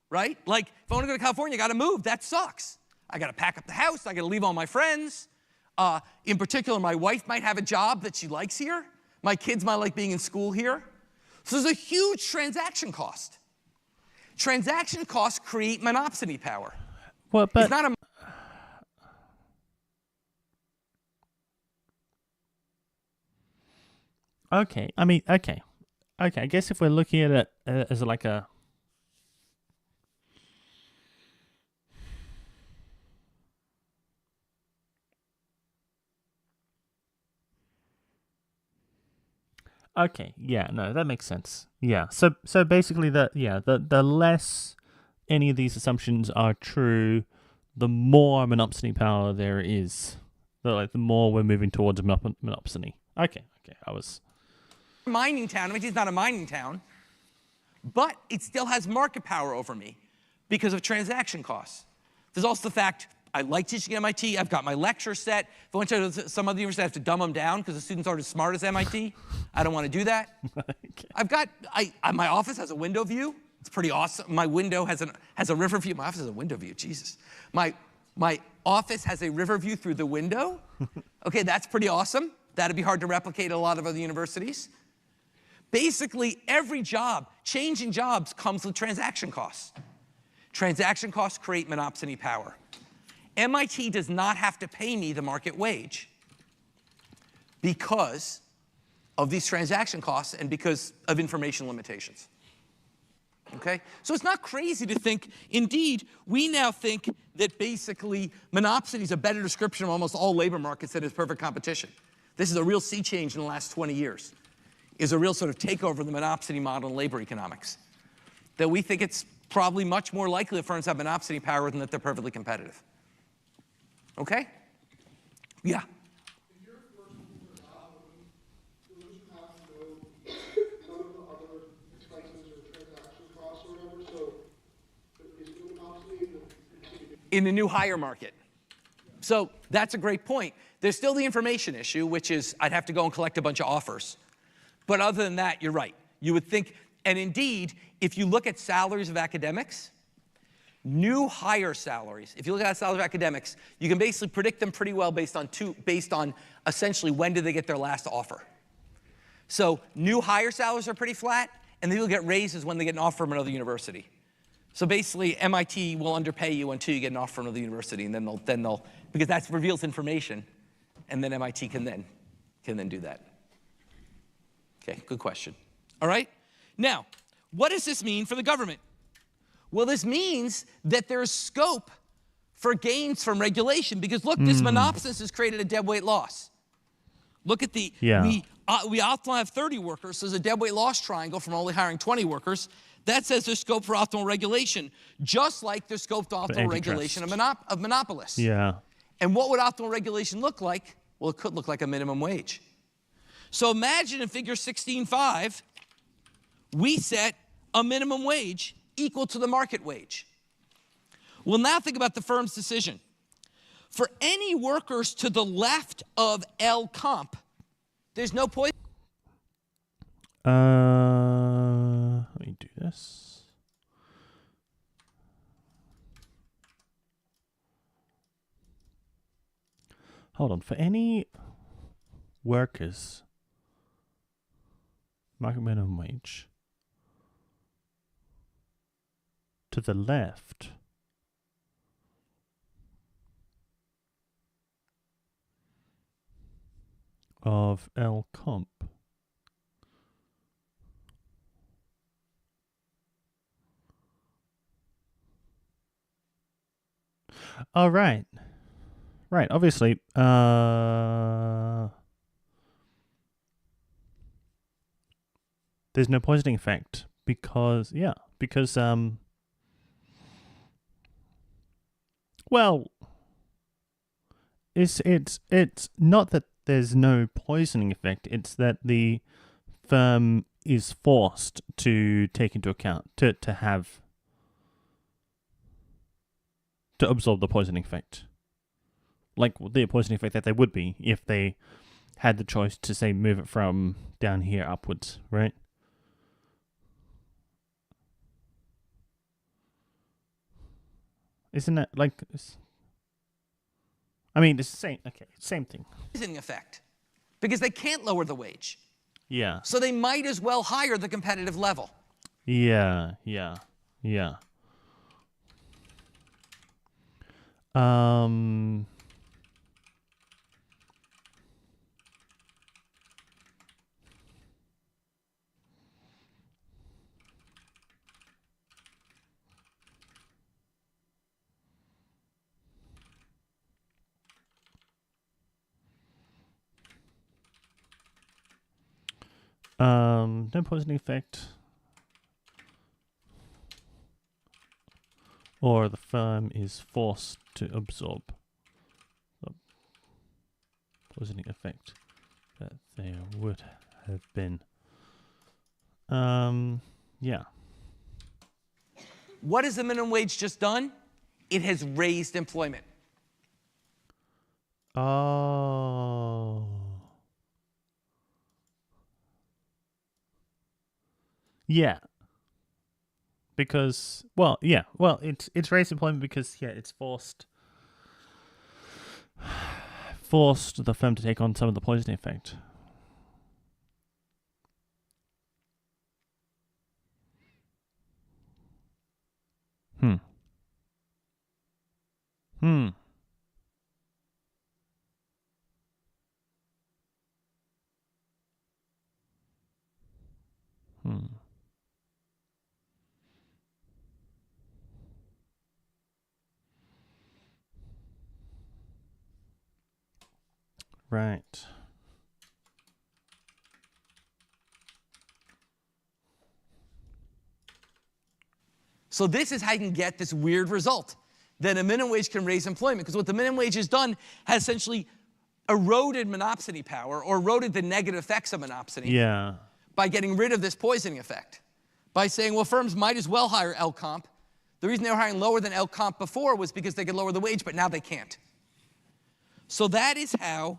right? Like, if I want to go to California, I got to move. That sucks. I got to pack up the house. I got to leave all my friends. In particular, my wife might have a job that she likes here. My kids might like being in school here. So there's a huge transaction cost. Transaction costs create monopsony power. Well, but It's not a okay. I mean, okay. I guess if we're looking at it as like a. Okay, yeah, no, that makes sense. Yeah, so basically the less any of these assumptions are true, the more monopsony power there is. The more we're moving towards monopsony. Okay, I was Mining town. MIT is not a mining town, but it still has market power over me because of transaction costs. There's also the fact I like teaching at MIT. I've got my lecture set. If I went to some other university, I have to dumb them down because the students aren't as smart as MIT. I don't want to do that. Okay. I've got, my office has a window view. It's pretty awesome. My window has a river view. My office has a window view, Jesus. My office has a river view through the window. Okay, that's pretty awesome. That'd be hard to replicate at a lot of other universities. Basically, every job, changing jobs, comes with transaction costs. Transaction costs create monopsony power. MIT does not have to pay me the market wage because of these transaction costs and because of information limitations. Okay? So it's not crazy to think, indeed, we now think that basically monopsony is a better description of almost all labor markets than is perfect competition. This is a real sea change in the last 20 years, is a real sort of takeover of the monopsony model in labor economics. That we think it's probably much more likely that firms have monopsony power than that they're perfectly competitive. Okay? Yeah. In the new hire market. So that's a great point. There's still the information issue, which is I'd have to go and collect a bunch of offers. But other than that, you're right. You would think, and indeed, if you look at salaries of academics, new hire salaries, if you look at salaries of academics, you can basically predict them pretty well based on essentially when did they get their last offer. So new hire salaries are pretty flat, and then you'll get raises when they get an offer from another university. So basically, MIT will underpay you until you get an offer from another university, and then they'll because that reveals information, and then MIT can then do that. Okay, good question. All right? Now, what does this mean for the government? Well, this means that there's scope for gains from regulation because look, this monopsony has created a deadweight loss. Look at the, we optimally have 30 workers, so there's a deadweight loss triangle from only hiring 20 workers. That says there's scope for optimal regulation, just like there's scope to optimal regulation of monopolists. Yeah. And what would optimal regulation look like? Well, it could look like a minimum wage. So imagine in figure 16.5, we set a minimum wage equal to the market wage. Well, now think about the firm's decision. For any workers to the left of L comp, there's no point. Let me do this. Hold on. For any workers, market minimum wage to the left of L comp. Oh, right. Right, obviously. There's no poisoning effect because, well, it's not that there's no poisoning effect, it's that the firm is forced to take into account, to absorb the poisoning effect. Like the poisoning effect that they would be if they had the choice to, say, move it from down here upwards, right? Isn't that like... I mean, it's the same. Okay, same thing. Poisoning effect, because they can't lower the wage. Yeah. So they might as well hire the competitive level. Yeah. Um... no poisoning effect, or the firm is forced to absorb the poisoning effect that there would have been Yeah. What has the minimum wage just done? It has raised employment. Oh. Yeah. Because, well, yeah. Well, it's raised employment because, yeah, it's forced the firm to take on some of the poisoning effect. Hmm. Hmm. Hmm. Right. So this is how you can get this weird result that a minimum wage can raise employment, because what the minimum wage has done has essentially eroded monopsony power, or eroded the negative effects of monopsony, Yeah. by getting rid of this poisoning effect. By saying, well, firms might as well hire L comp. The reason they were hiring lower than L comp before was because they could lower the wage, but now they can't. So that is how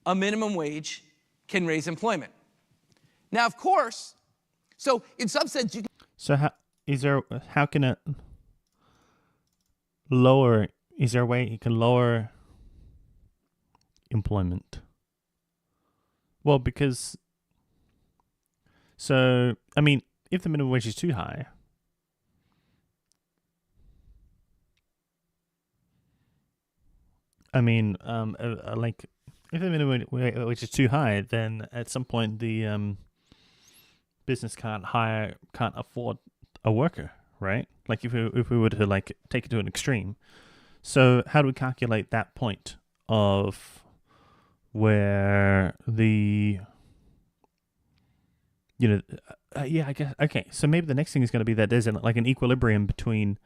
a minimum wage can raise employment. Now, of course, so in some sense, you can. So how can it lower? Is there a way it can lower employment? Well, because so I mean, if the minimum wage is too high, I mean, like if the minimum wage is too high, then at some point the business can't afford a worker, right? Like if we were to like take it to an extreme. So how do we calculate that point of where the yeah, I guess, okay, so maybe the next thing is going to be that there's like an equilibrium between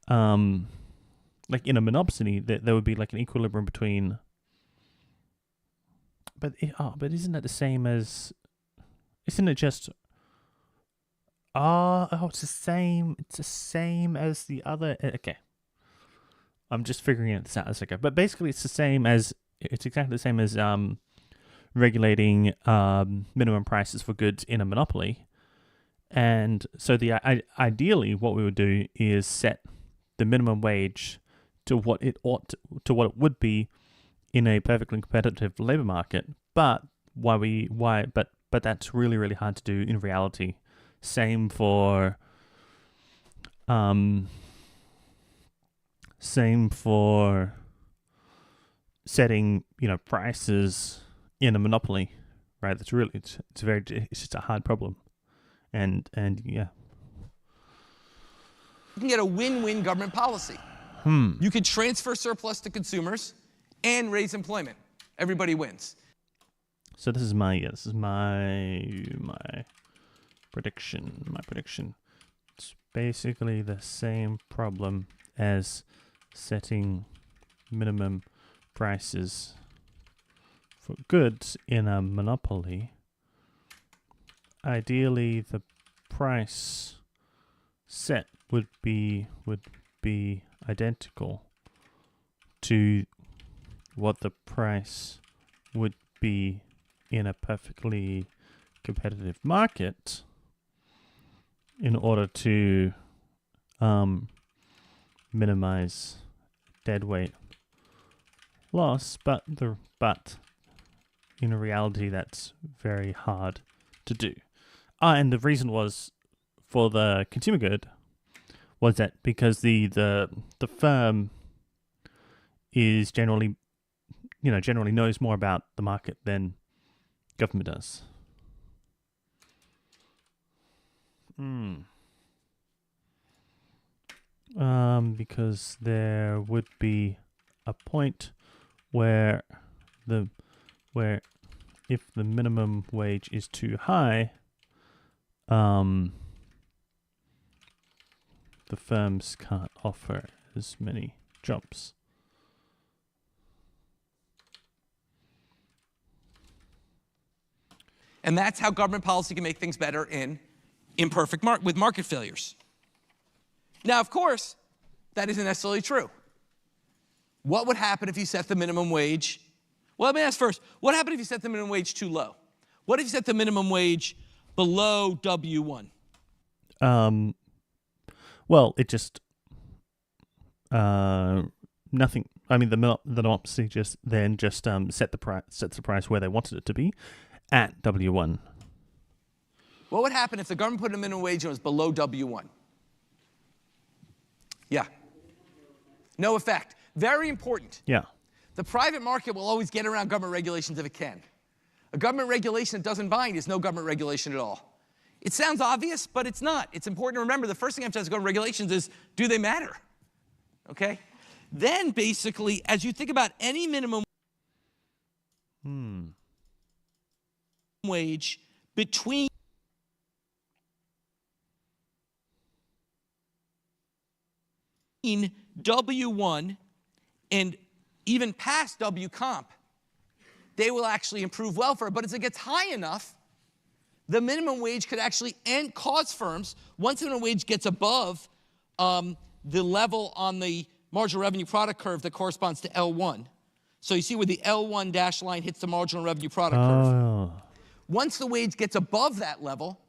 like in a monopsony, there would be like an equilibrium between, but isn't that the same as, isn't it just it's the same as the other, okay, I'm just figuring this out as I go, but basically it's exactly the same as regulating minimum prices for goods in a monopoly. And so ideally what we would do is set the minimum wage to what it would be in a perfectly competitive labor market. But but that's really, really hard to do in reality. Same for setting, prices in a monopoly, right? That's really it's just a hard problem. And yeah. You can get a win-win government policy. You could transfer surplus to consumers and raise employment. Everybody wins. So this is my prediction. It's basically the same problem as setting minimum prices for goods in a monopoly. Ideally, the price set would be identical to what the price would be in a perfectly competitive market in order to minimize deadweight loss, but in reality that's very hard to do. And the reason was for the consumer good was that because the firm is generally knows more about the market than government does. Because there would be a point where if the minimum wage is too high, the firms can't offer as many jobs. And that's how government policy can make things better in with market failures. Now, of course, that isn't necessarily true. What would happen if you set the minimum wage? Well, let me ask first, what happened if you set the minimum wage too low? What if you set the minimum wage below W1? Well, it just nothing. I mean, the democracy just set the price where they wanted it to be at W1. What would happen if the government put a minimum wage and it was below W1? Yeah. No effect. Very important. Yeah. The private market will always get around government regulations if it can. A government regulation that doesn't bind is no government regulation at all. It sounds obvious, but it's not. It's important to remember the first thing you have to ask government regulations is, do they matter? Okay? Then, basically, as you think about any minimum wage between W1 and even past W comp, they will actually improve welfare. But as it gets high enough, the minimum wage could actually cause firms, once the minimum wage gets above the level on the marginal revenue product curve that corresponds to L1. So you see where the L1 dashed line hits the marginal revenue product curve. Once the wage gets above that level,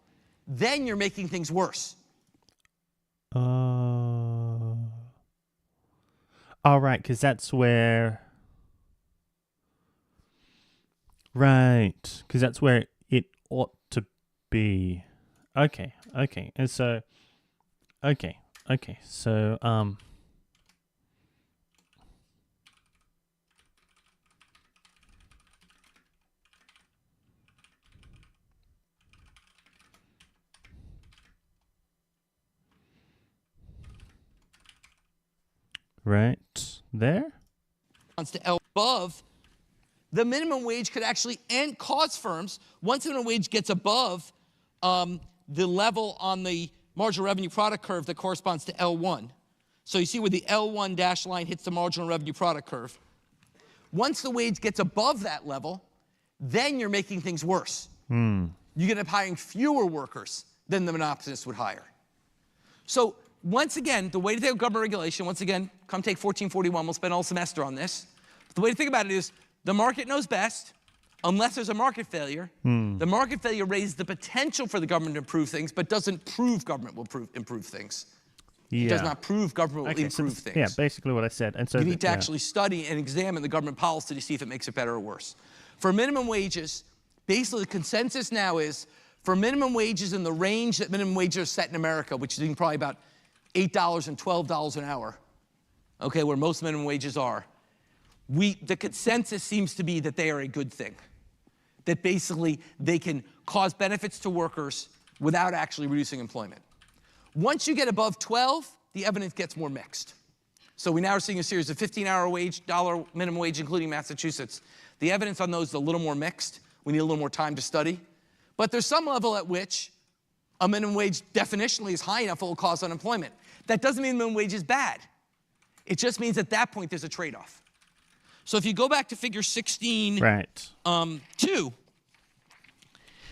then you're making things worse. All right, because that's where... Right, because that's where it ought to be. Okay. And so... Okay. So, right there? Above, the minimum wage could actually cause firms, once the minimum wage gets above the level on the marginal revenue product curve that corresponds to L1. So you see where the L1 dashed line hits the marginal revenue product curve. Once the wage gets above that level, then you're making things worse. You end up hiring fewer workers than the monopolists would hire. So once again, the way to take government regulation, once again, come take 1441, we'll spend all semester on this. But the way to think about it is the market knows best, unless there's a market failure. The market failure raises the potential for the government to improve things, but doesn't prove government will improve things. Yeah. It does not prove government will improve things. Yeah, basically what I said. And so you need to actually study and examine the government policy to see if it makes it better or worse. For minimum wages, basically the consensus now is for minimum wages in the range that minimum wages are set in America, which is probably about $8 and $12 an hour, okay, where most minimum wages are, the consensus seems to be that they are a good thing. That basically they can cause benefits to workers without actually reducing employment. Once you get above 12, the evidence gets more mixed. So we now are seeing a series of 15-hour dollar minimum wage, including Massachusetts. The evidence on those is a little more mixed. We need a little more time to study. But there's some level at which a minimum wage definitionally is high enough it will cause unemployment. That doesn't mean minimum wage is bad. It just means at that point there's a trade-off. So if you go back to figure 16, right. 2,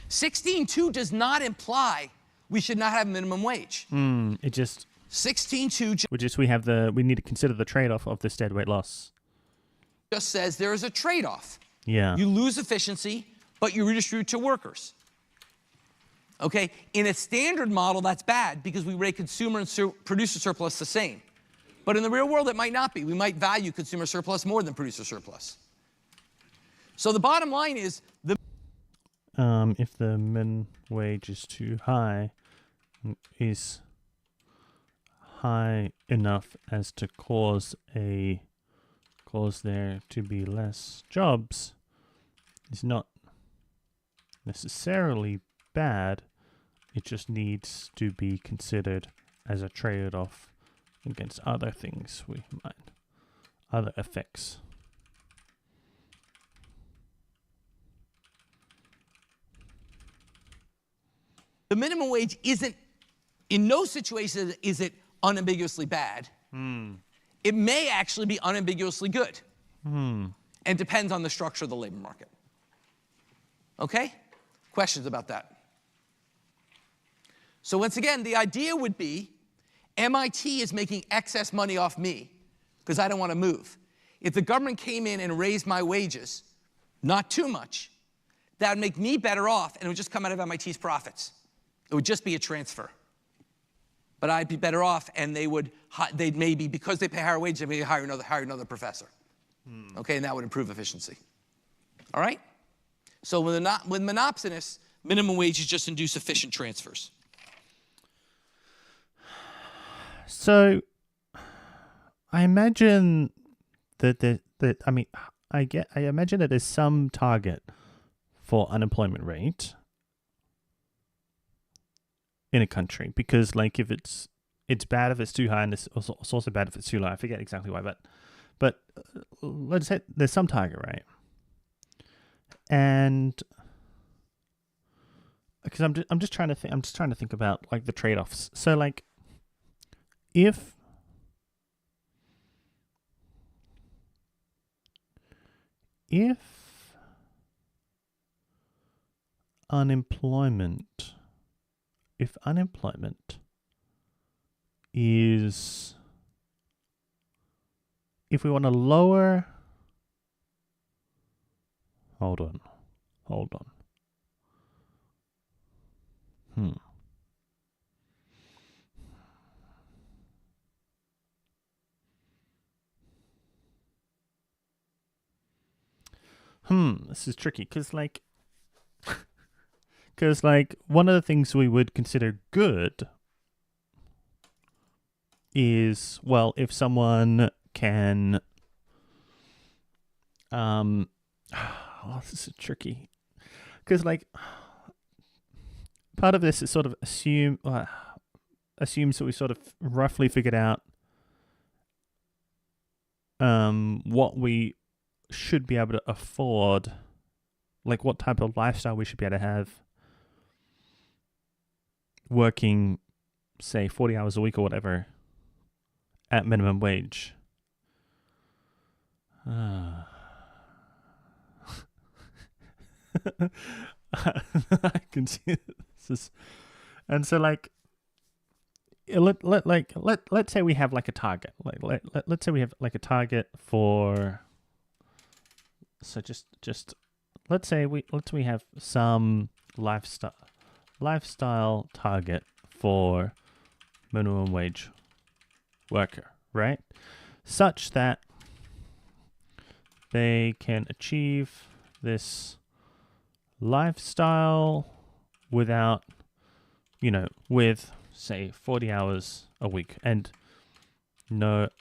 16.2 does not imply we should not have a minimum wage. It just 16.2 we need to consider the trade-off of this deadweight loss. Just says there is a trade-off. Yeah. You lose efficiency, but you redistribute to workers. Okay? In a standard model, that's bad because we rate consumer and producer surplus the same. But in the real world, it might not be. We might value consumer surplus more than producer surplus. So the bottom line is if the min wage is too high, is high enough as to cause there to be less jobs, is not necessarily bad. It just needs to be considered as a trade-off against other things other effects. The minimum wage isn't, in no situation is it unambiguously bad. It may actually be unambiguously good. And depends on the structure of the labor market. Okay? Questions about that? So once again, the idea would be MIT is making excess money off me because I don't want to move. If the government came in and raised my wages, not too much, that would make me better off, and it would just come out of MIT's profits. It would just be a transfer. But I'd be better off, and they'd maybe, because they pay higher wages, they'd maybe hire another professor. Okay, and that would improve efficiency. All right? So with monopsonists, minimum wages just induce efficient transfers. So, I imagine I imagine that there's some target for unemployment rate in a country, because like if it's bad if it's too high, and it's also bad if it's too low. I forget exactly why, but let's say there's some target, right? And because I'm just trying to think about like the trade-offs. So like if unemployment is, if we want to lower, hold on. This is tricky, because one of the things we would consider good is, well, if someone can, this is tricky, because like part of this is sort of assumes that we sort of roughly figured out what we should be able to afford, like what type of lifestyle we should be able to have working, say, 40 hours a week or whatever at minimum wage. I can see this. And so like let's say we have like a target. Let's say we have like a target for, so just let's say we have some lifestyle target for minimum wage worker, right? Such that they can achieve this lifestyle without, with say 40 hours a week and not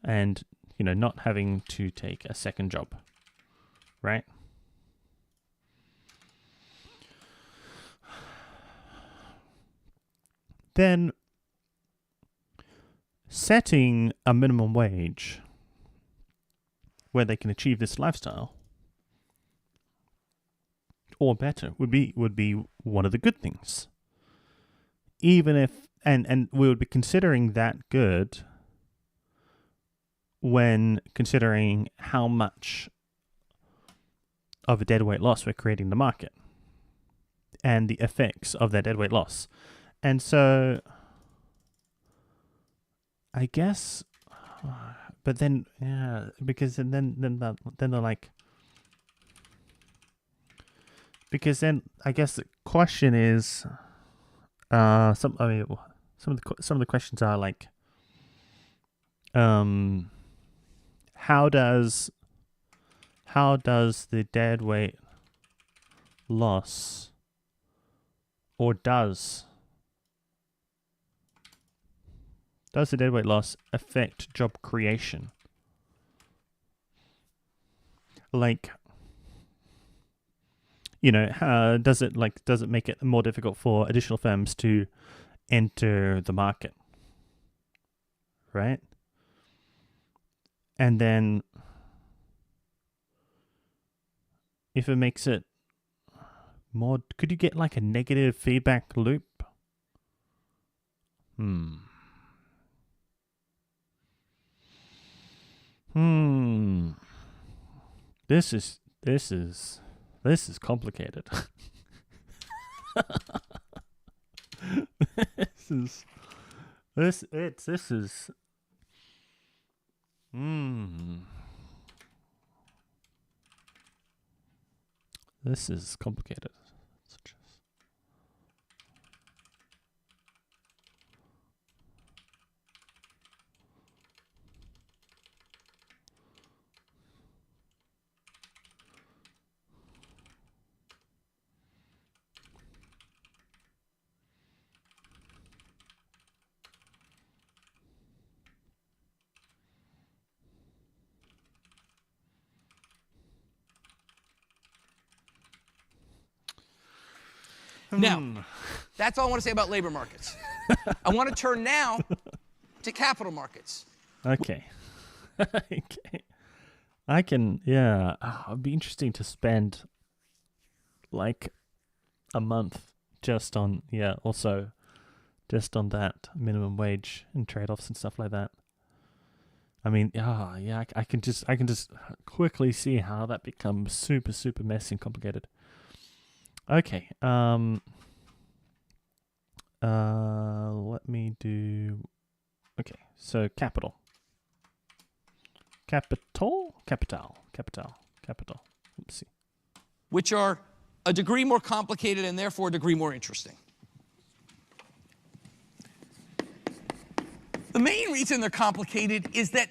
having to take a second job, right? Then setting a minimum wage where they can achieve this lifestyle or better would be one of the good things. Even if and we would be considering that good when considering how much of a deadweight loss we're creating in the market and the effects of that deadweight loss. And so I guess, but then, yeah, because then they're like, because then I guess the question is, some of the questions are like, how does the deadweight loss, or does the deadweight loss affect job creation? Like, does it make it more difficult for additional firms to enter the market, right? And then if it makes it more, could you get like a negative feedback loop? This is complicated. This is this is this is complicated. Now, that's all I want to say about labor markets. I want to turn now to capital markets. Okay. Okay. I can, yeah. It'd be interesting to spend like a month just on, also just on that minimum wage and trade-offs and stuff like that. I mean, I can just quickly see how that becomes super, super messy and complicated. Okay. Let me do. Okay. So capital. Capital. Let's see. Which are a degree more complicated and therefore a degree more interesting. The main reason they're complicated is that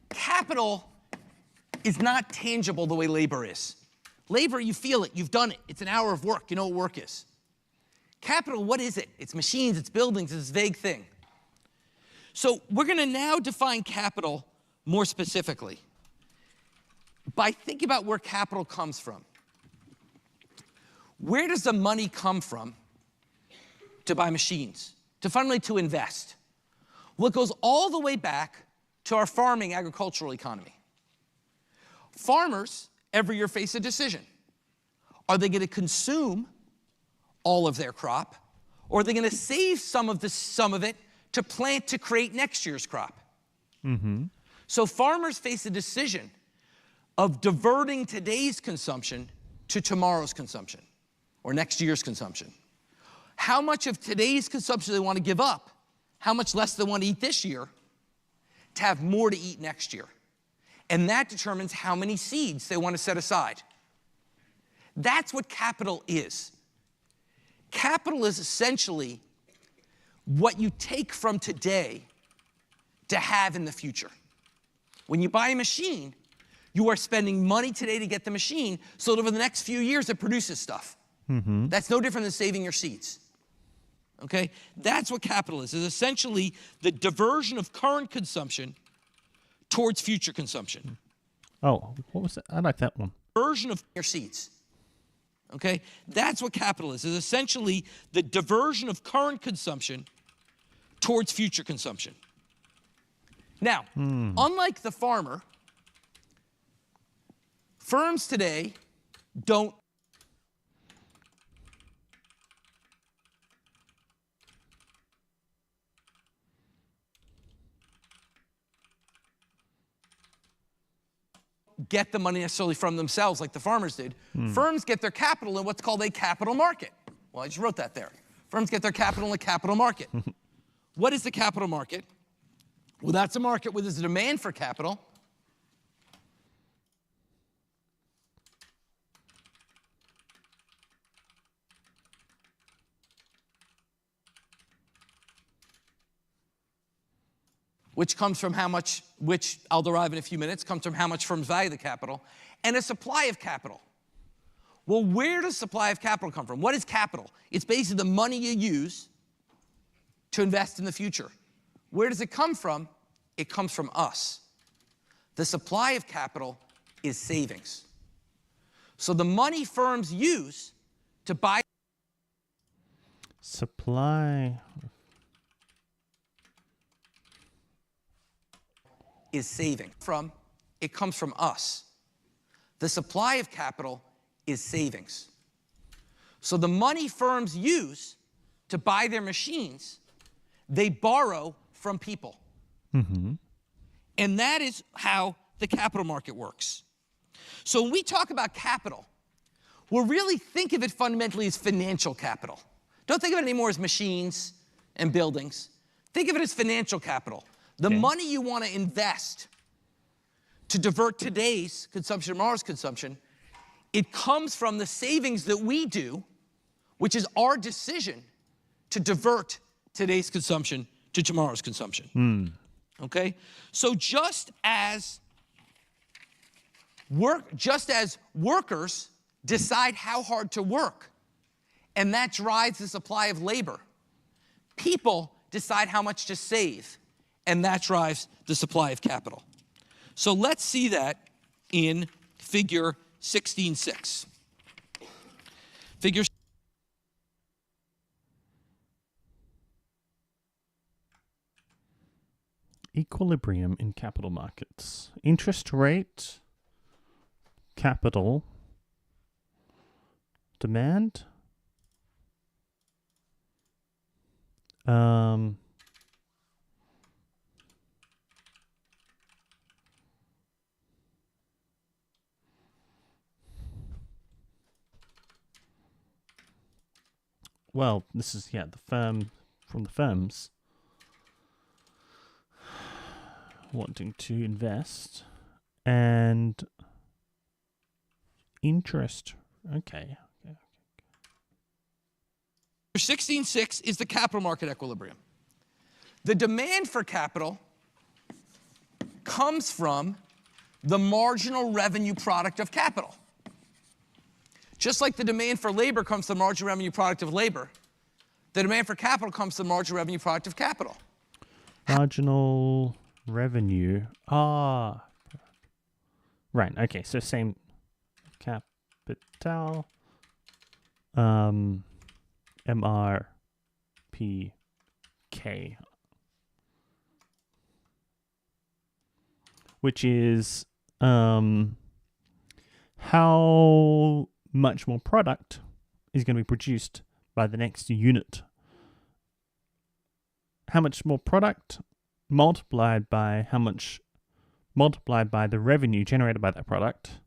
capital is not tangible the way labor is. Labor, you feel it, you've done it. It's an hour of work, you know what work is. Capital, what is it? It's machines, it's buildings, it's this vague thing. So we're going to now define capital more specifically by thinking about where capital comes from. Where does the money come from to buy machines, fundamentally to invest? Well, it goes all the way back to our farming agricultural economy. Farmers every year face a decision. Are they going to consume all of their crop, or are they going to save some of it to plant to create next year's crop? So farmers face a decision of diverting today's consumption to tomorrow's consumption or next year's consumption. How much of today's consumption they want to give up, how much less they want to eat this year to have more to eat next year. And that determines how many seeds they want to set aside. That's what capital is. Capital is essentially what you take from today to have in the future. When you buy a machine, you are spending money today to get the machine so that over the next few years it produces stuff. That's no different than saving your seeds. Okay? That's what capital is. It's essentially the diversion of current consumption towards future consumption. Oh, what was that? I like that one. Diversion of your seeds. Okay? That's what capital is. It's essentially the diversion of current consumption towards future consumption. Now, unlike the farmer, firms today don't get the money necessarily from themselves like the farmers did. Firms get their capital in what's called a capital market. Well, I just wrote that there. Firms get their capital in a capital market. What is the capital market? Well, that's a market where there's a demand for capital. Which comes from how much, which I'll derive in a few minutes, comes from how much firms value the capital, and a supply of capital. Well, where does supply of capital come from? What is capital? It's basically the money you use to invest in the future. Where does it come from? It comes from us. The supply of capital is savings. So the money firms use to buy supply is saving. It comes from us. The supply of capital is savings. So the money firms use to buy their machines, they borrow from people. And that is how the capital market works. So when we talk about capital, we'll really think of it fundamentally as financial capital. Don't think of it anymore as machines. and buildings, think of it as financial capital. The Okay. money you want to invest to divert today's consumption, tomorrow's consumption, it comes from the savings that we do, which is our decision to divert today's consumption to tomorrow's consumption. Okay? So just as workers decide how hard to work, and that drives the supply of labor, people decide how much to save, and that drives the supply of capital. So let's see that in figure 16.6. Figure Equilibrium in capital markets. Interest rate, capital, demand. Well, this is, the firm, from the firms wanting to invest, and interest. Okay. 16.6 is the capital market equilibrium. The demand for capital comes from the marginal revenue product of capital. Just like the demand for labor comes from the marginal revenue product of labor, the demand for capital comes from the marginal revenue product of capital. Marginal revenue. Ah. Right. Okay. So same capital. MRPK. Which is how much more product is going to be produced by the next unit. How much more product multiplied by the revenue generated by that product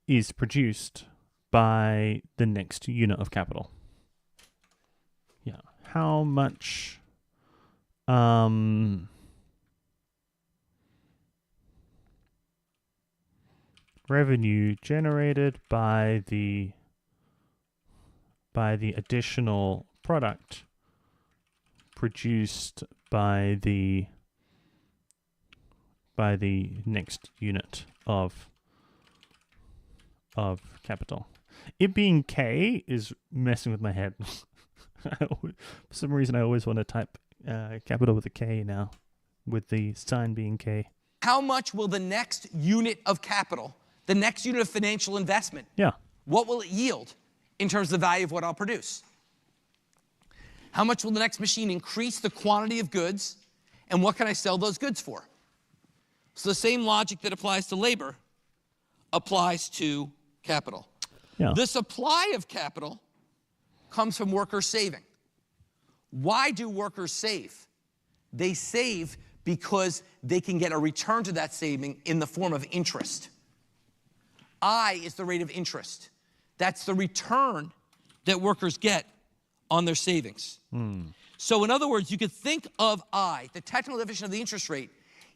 is produced by the next unit of capital. Yeah. How much revenue generated by the additional product produced by the next unit of capital. It being K is messing with my head. For some reason, I always want to type capital with a K now, with the sign being K. How much will the next unit of capital, the next unit of financial investment, what will it yield in terms of the value of what I'll produce? How much will the next machine increase the quantity of goods, and what can I sell those goods for? So the same logic that applies to labor applies to capital. Yeah. The supply of capital comes from workers saving. Why do workers save? They save because they can get a return to that saving in the form of interest. I is the rate of interest. That's the return that workers get on their savings. So in other words, you could think of I, the technical definition of the interest rate,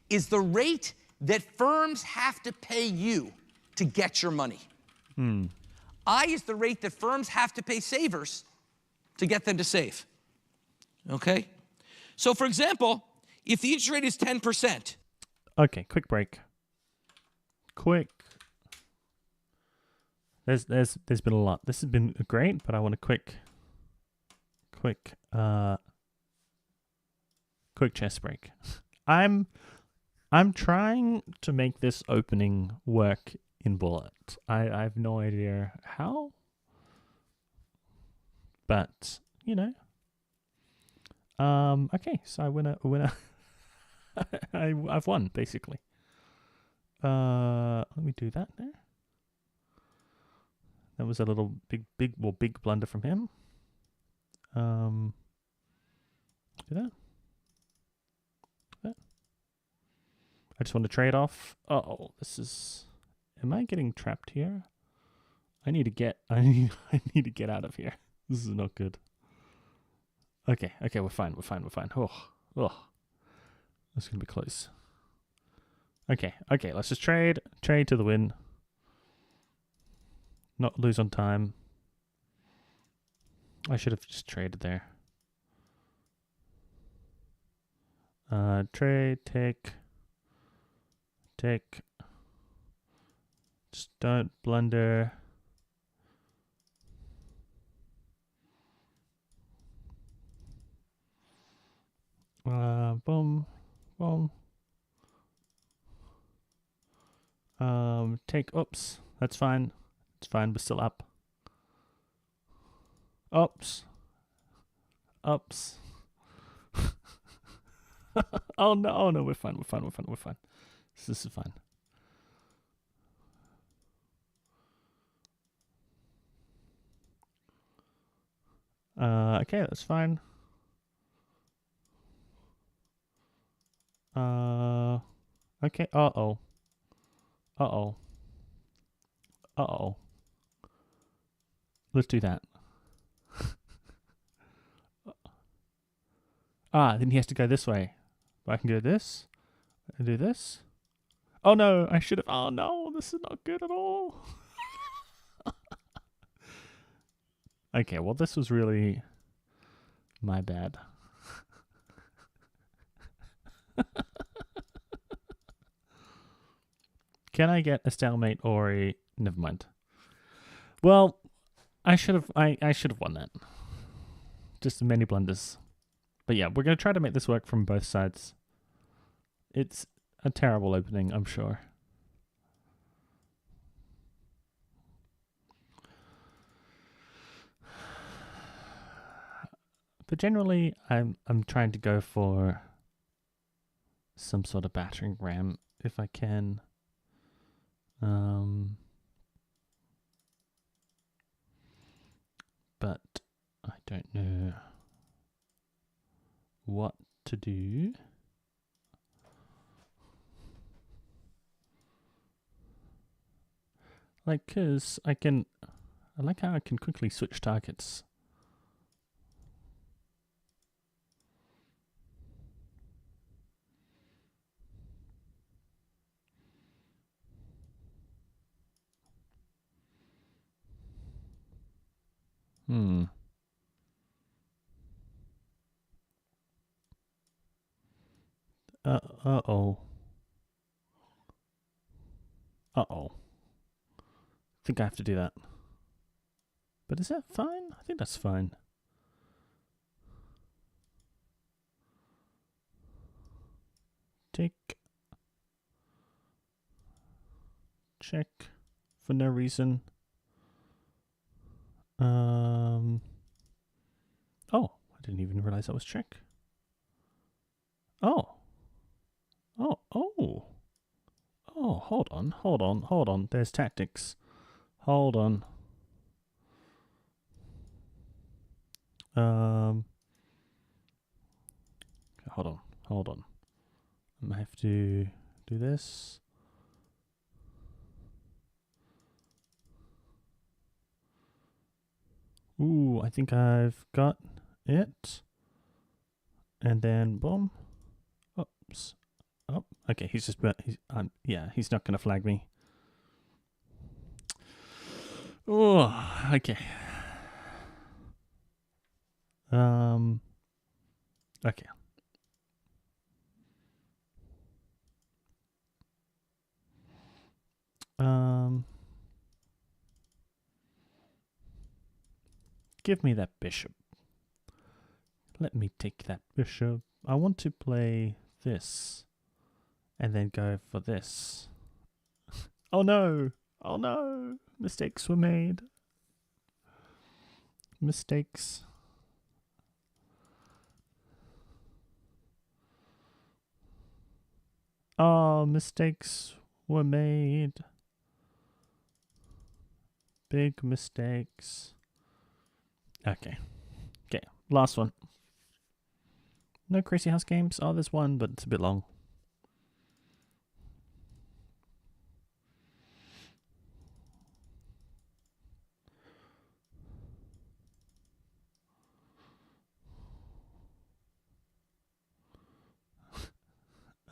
is the rate that firms have to pay you to get your money. I is the rate that firms have to pay savers to get them to save. Okay? So for example, if the interest rate is 10%. Okay, quick break. There's been a lot. This has been great, but I want a quick chess break. I'm trying to make this opening work in Bullet. I have no idea how, but okay, so I win a I've won basically. Let me do that there. That was a little big blunder from him. Do that. I just want to trade off. Oh, this is. Am I getting trapped here? I need to get out of here. This is not good. Okay, we're fine. Oh, that's gonna be close. Okay, let's just trade to the win. Not lose on time. I should have just traded there. Trade, take. Just don't blunder. Boom. Take. Oops. That's fine. It's fine. We're still up. Oops. Oh no. We're fine. This is fine. Okay, that's fine. Okay. Uh-oh. Let's do that. Then he has to go this way. But I can go this and do this. Oh no, I should have. Oh no, this is not good at all. Okay, well, this was really my bad. Can I get a stalemate or a... Never mind. Well, I should have won that. Just many blunders. But yeah, we're going to try to make this work from both sides. It's a terrible opening, I'm sure. But generally, I'm trying to go for some sort of battering ram if I can. But I don't know what to do. Like, 'cause I like how I can quickly switch targets. Uh-oh. I think I have to do that. But is that fine? I think that's fine. Take. Check. For no reason. Oh, I didn't even realize that was check. Oh, hold on. There's tactics. Hold on. Hold on. I have to do this. Ooh, I think I've got it. And then boom. Oops. Oh, okay. He's not gonna flag me. Oh, okay. Okay. Give me that bishop. Let me take that bishop. I want to play this and then go for this. Oh no! Mistakes were made. Mistakes. Oh, mistakes were made. Big mistakes. Okay. Last one. No Crazy House games? Oh, there's one, but it's a bit long.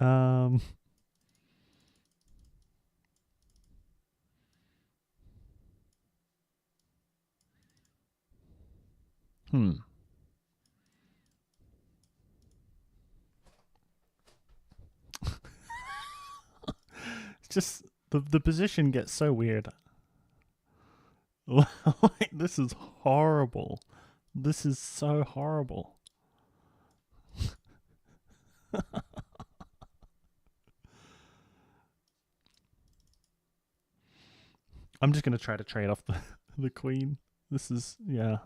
Um. Hmm. It's just the position gets so weird. Like, this is horrible. This is so horrible. I'm just gonna try to trade off the queen. This is, yeah.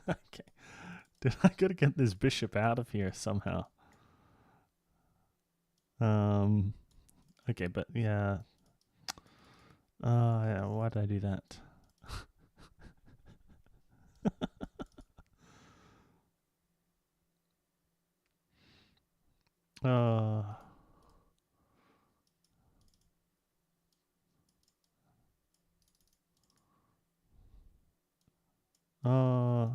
Okay. Dude, I gotta get this bishop out of here somehow. Okay, but yeah. Yeah, why did I do that? uh uh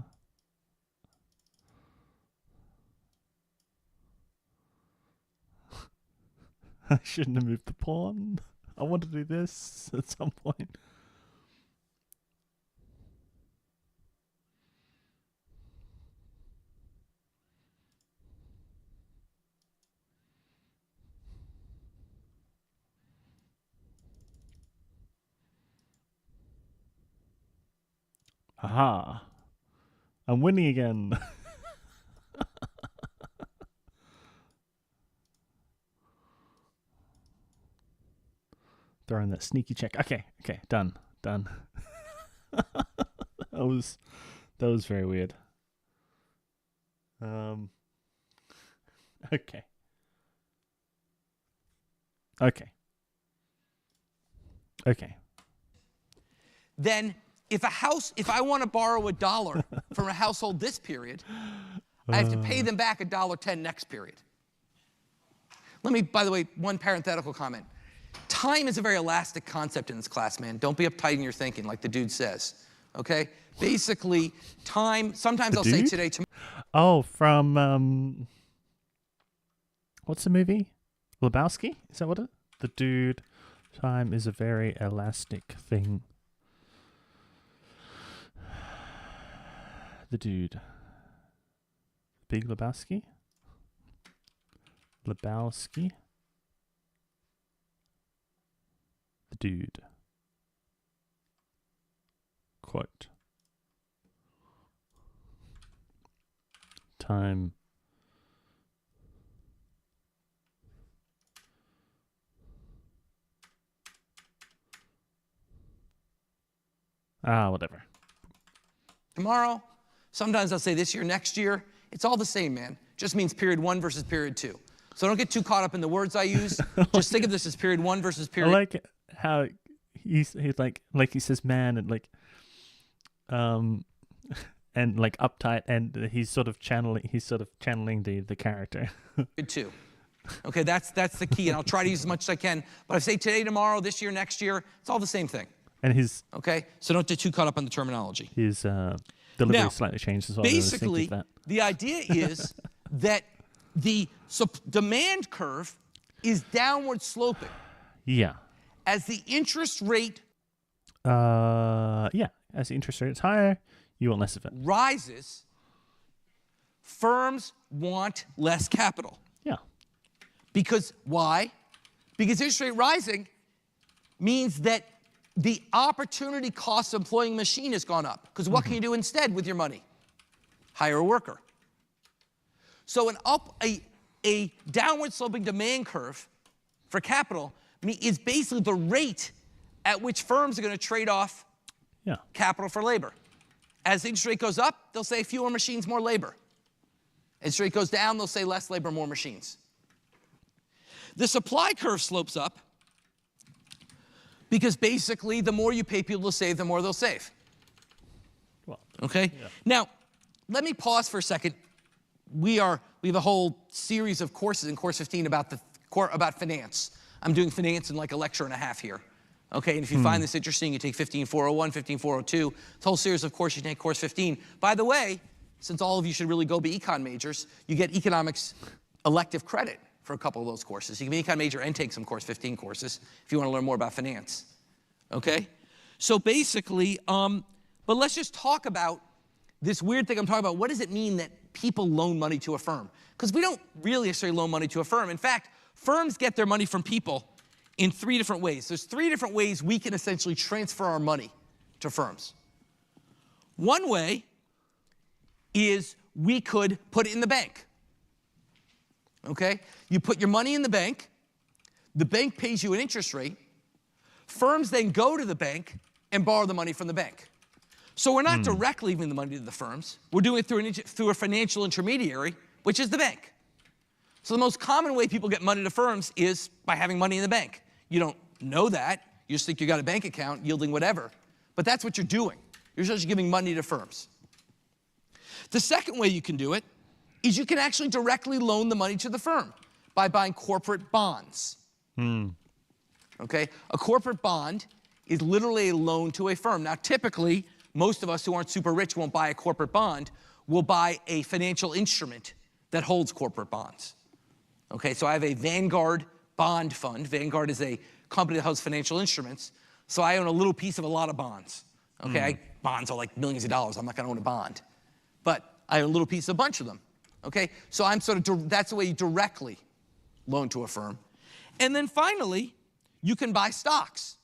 I shouldn't have moved the pawn. I want to do this at some point. Aha. I'm winning again. Throwing that sneaky check. Okay, done. that was very weird. Okay. Then if I want to borrow $1 from a household this period, I have to pay them back $1.10 next period. Let me, by the way, one parenthetical comment. Time is a very elastic concept in this class, man. Don't be uptight in your thinking, like the dude says. Okay? Basically, time, sometimes I'll say today, tomorrow. Oh, from what's the movie? Lebowski? Is that what it? The dude. Time is a very elastic thing. The dude. Big Lebowski? Lebowski? The dude. Quote. Time. Whatever. Tomorrow. Sometimes I'll say this year, next year. It's all the same, man. Just means period 1 versus period 2. So don't get too caught up in the words I use. Just think of this as period 1 versus period. I like how he's like he says man and like and like uptight, and he's sort of channeling the character. Good too. Okay, that's the key, and I'll try to use as much as I can. But I say today, tomorrow, this year, next year, it's all the same thing. And his so don't get too caught up on the terminology. His delivery now, slightly changed as well. Basically, the idea is that the demand curve is downward sloping. Yeah. As the interest rate as the interest rate is higher, you want less of it. Rises, firms want less capital. Yeah. Because why? Because interest rate rising means that the opportunity cost of employing a machine has gone up. Because what can you do instead with your money? Hire a worker. So a downward sloping demand curve for capital is basically the rate at which firms are going to trade off capital for labor. As the interest rate goes up, they'll say fewer machines, more labor. As interest rate goes down, they'll say less labor, more machines. The supply curve slopes up because basically the more you pay people to save, the more they'll save. Well, okay? Yeah. Now, let me pause for a second. We have a whole series of courses in Course 15 about finance. I'm doing finance in like a lecture and a half here. Okay, and if you find this interesting, you take 15401, 15402. It's a whole series of courses you take Course 15. By the way, since all of you should really go be econ majors, you get economics elective credit for a couple of those courses. You can be an econ major and take some 15 courses, if you want to learn more about finance. Okay? So basically, but let's just talk about this weird thing I'm talking about. What does it mean that people loan money to a firm? Because we don't really necessarily loan money to a firm. In fact, firms get their money from people in 3 different ways. There's 3 different ways we can essentially transfer our money to firms. One way is we could put it in the bank. Okay? You put your money in the bank pays you an interest rate, firms then go to the bank and borrow the money from the bank. So we're not directly giving the money to the firms, we're doing it through a financial intermediary, which is the bank. So the most common way people get money to firms is by having money in the bank. You don't know that, you just think you got a bank account yielding whatever, but that's what you're doing. You're just giving money to firms. The second way you can do it is you can actually directly loan the money to the firm by buying corporate bonds. Okay? A corporate bond is literally a loan to a firm. Now, typically, most of us who aren't super rich won't buy a corporate bond. We'll buy a financial instrument that holds corporate bonds. Okay? So I have a Vanguard bond fund. Vanguard is a company that holds financial instruments. So I own a little piece of a lot of bonds. Okay? Bonds are like millions of dollars. I'm not going to own a bond. But I own a little piece of a bunch of them. Okay? So I'm that's the way you directly loan to a firm. And then finally, you can buy stocks,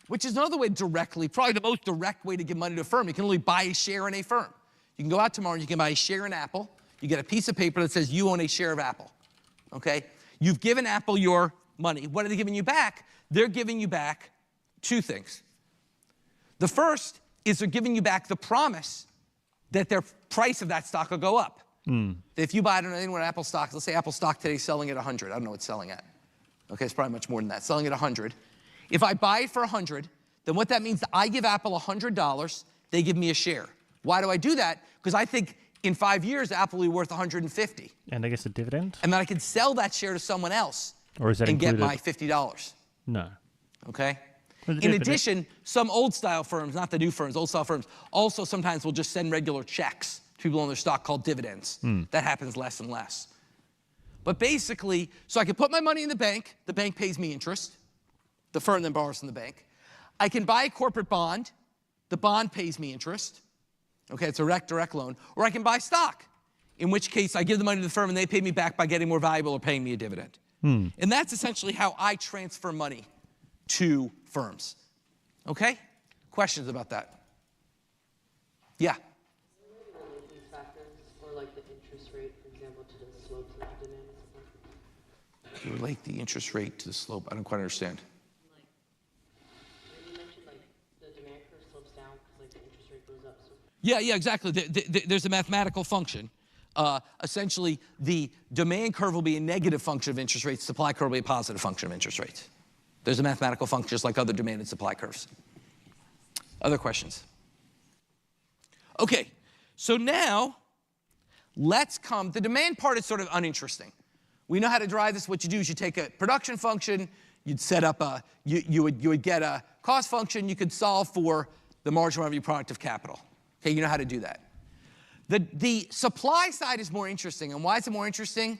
which is another way directly, probably the most direct way to give money to a firm. You can only buy a share in a firm. You can go out tomorrow and you can buy a share in Apple. You get a piece of paper that says you own a share of Apple. Okay? You've given Apple your money. What are they giving you back? They're giving you back 2 things. The first is they're giving you back the promise that their price of that stock will go up. If you buy, I don't know, anyone Apple stock, let's say Apple stock today is selling at 100. I don't know what it's selling at. Okay, it's probably much more than that. Selling at 100. If I buy it for 100, then what that means is that I give Apple $100, they give me a share. Why do I do that? Because I think in 5 years, Apple will be worth 150. And I guess a dividend? And then I can sell that share to someone else Or is that and included? get my $50. No. Okay? Well, the In dividend- addition, some old-style firms, not the new firms, old-style firms, also sometimes will just send regular checks to people on their stock called dividends. That happens less and less. But basically, so I can put my money in the bank pays me interest, the firm then borrows from the bank. I can buy a corporate bond, the bond pays me interest. Okay, it's a direct loan. Or I can buy stock, in which case I give the money to the firm and they pay me back by getting more valuable or paying me a dividend. And that's essentially how I transfer money to firms. Okay? Questions about that? Yeah. These factors, or like the interest rate, for example, to the slopes of the demand and stuff? You relate the interest rate to the slope. I don't quite understand. Like, you mentioned like the demand curve slopes down because like the interest rate goes up. So Yeah, exactly. There's a mathematical function. Essentially, the demand curve will be a negative function of interest rates. Supply curve will be a positive function of interest rates. There's a mathematical function just like other demand and supply curves. Other questions? Okay, so now let's come. The demand part is sort of uninteresting. We know how to derive this. What you do is you take a production function, you'd set up a, you would get a cost function, you could solve for the marginal revenue product of capital. Okay, you know how to do that. The supply side is more interesting. And why is it more interesting?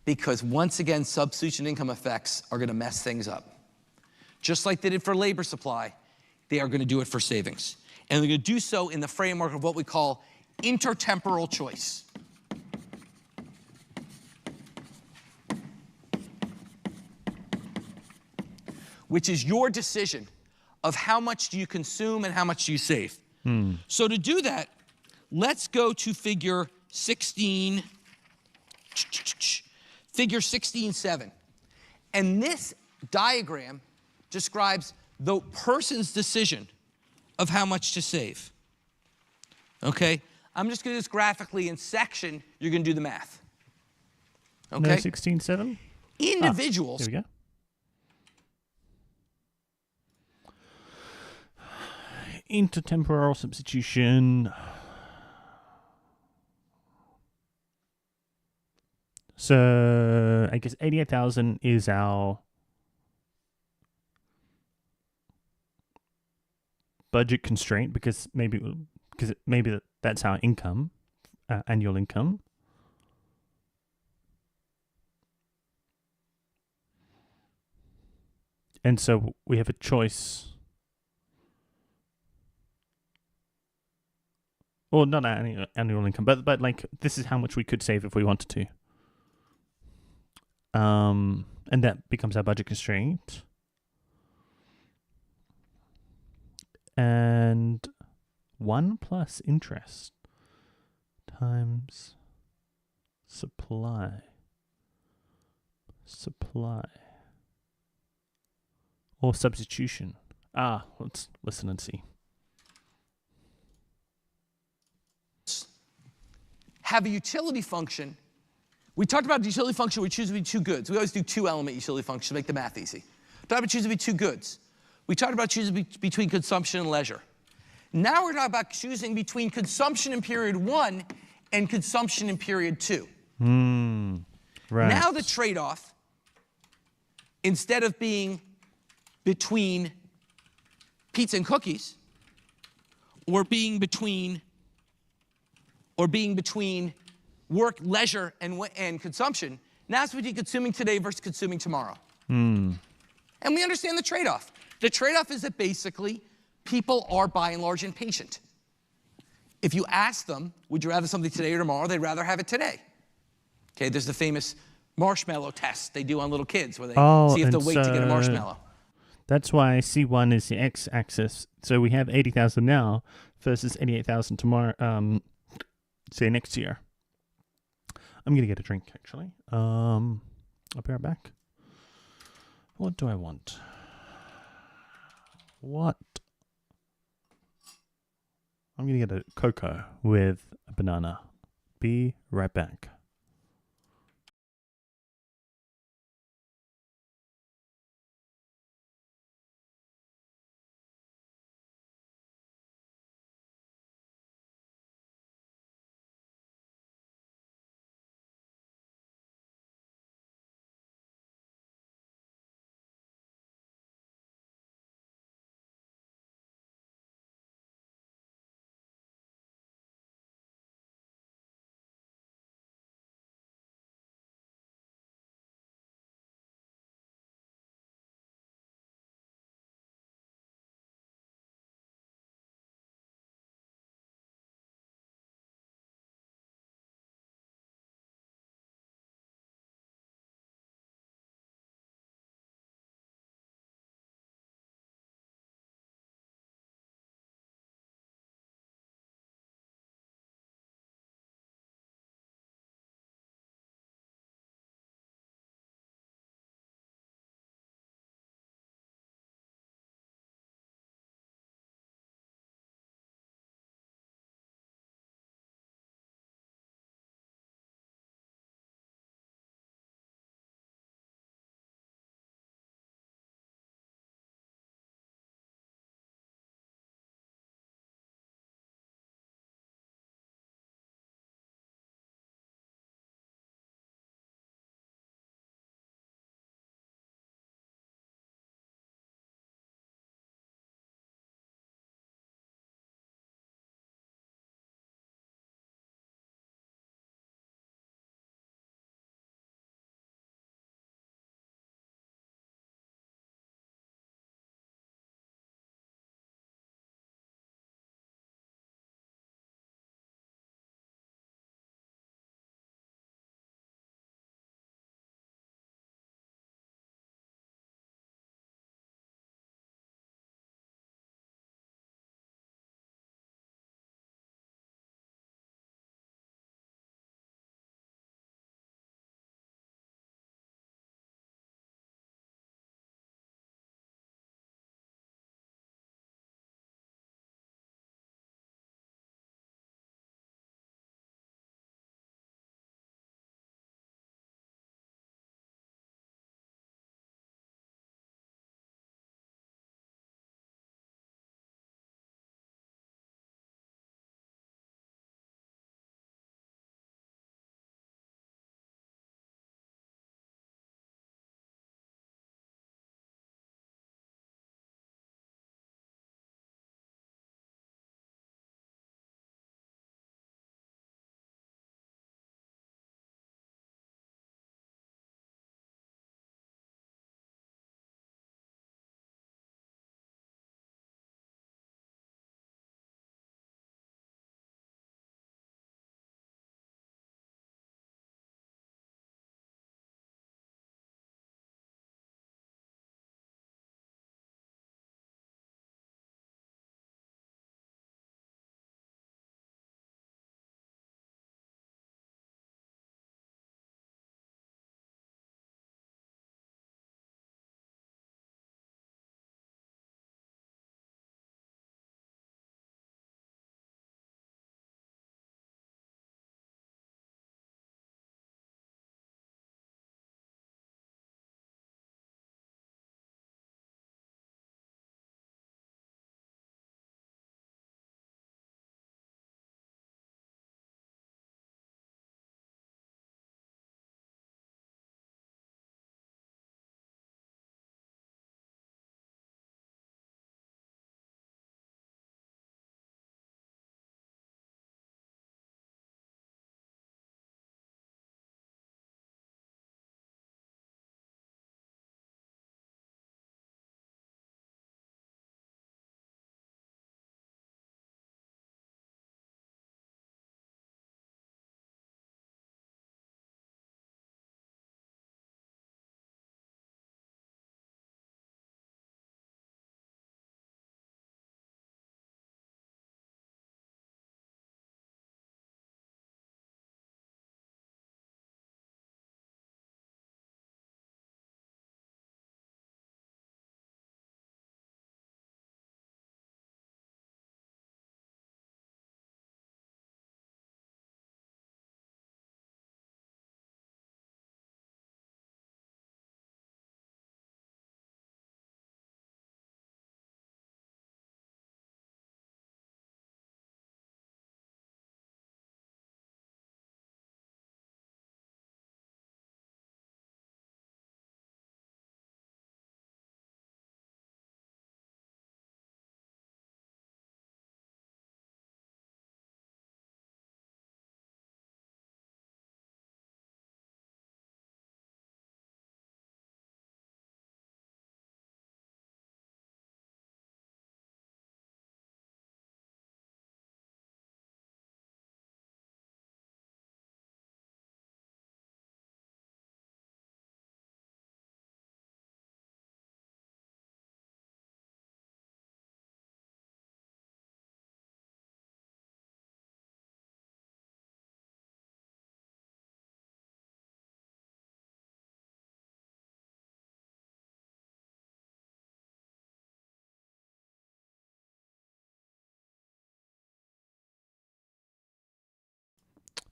Because once again, substitution income effects are going to mess things up. Just like they did for labor supply, they are going to do it for savings. And they're going to do so in the framework of what we call intertemporal choice. Which is your decision of how much do you consume and how much do you save. So to do that, let's go to figure 16, figure 16.7. And this diagram describes the person's decision of how much to save. Okay? I'm just going to do this graphically in section. You're going to do the math. Okay? No 16.7? Individuals. Here we go. Intertemporal substitution. So I guess 88,000 is our budget constraint because maybe that's our income annual income. And so we have a choice. Or not annual income, but like this is how much we could save if we wanted to. And that becomes our budget constraint. And 1 plus interest times supply. Or substitution. Let's listen and see. Have a utility function. We talked about the utility function. We choose to be two goods. We always do two-element utility functions to make the math easy. We talked about choosing to be two goods. We talked about choosing between consumption and leisure. Now we're talking about choosing between consumption in period 1 and consumption in period 2. Right. Now the trade-off, instead of being between pizza and cookies, or being between work, leisure, and consumption, now it's between consuming today versus consuming tomorrow. And we understand the trade-off. The trade-off is that basically people are by and large impatient. If you ask them, would you rather something today or tomorrow, they'd rather have it today. Okay, there's the famous marshmallow test they do on little kids where they see if they'll wait to get a marshmallow. That's why C1 is the x-axis. So we have 80,000 now versus 88,000 tomorrow, say next year. I'm going to get a drink, actually. I'll be right back. What do I want? I'm going to get a cocoa with a banana. Be right back.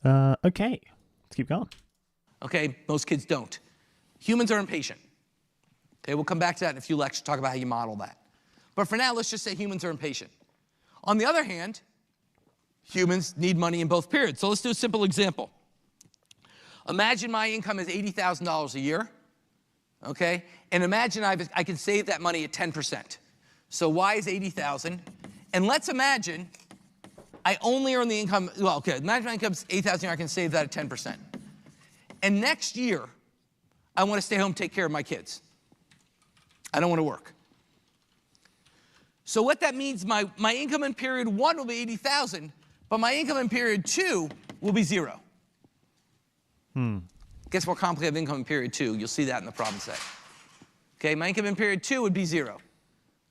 Okay, let's keep going. Okay, most kids don't. Humans are impatient. Okay, we'll come back to that in a few lectures, talk about how you model that. But for now, let's just say humans are impatient. On the other hand, humans need money in both periods. So let's do a simple example. Imagine my income is $80,000 a year, okay? And imagine I can save that money at 10%. So Y is 80,000. And let's imagine I only earn the income, well, okay, imagine my income is 8,000 a year, I can save that at 10%. And next year, I want to stay home and take care of my kids. I don't want to work. So what that means, my income in period 1 will be 80,000, but my income in period 2 will be 0. Gets more complicated with income in period 2. You'll see that in the problem set. Okay, my income in period 2 would be 0.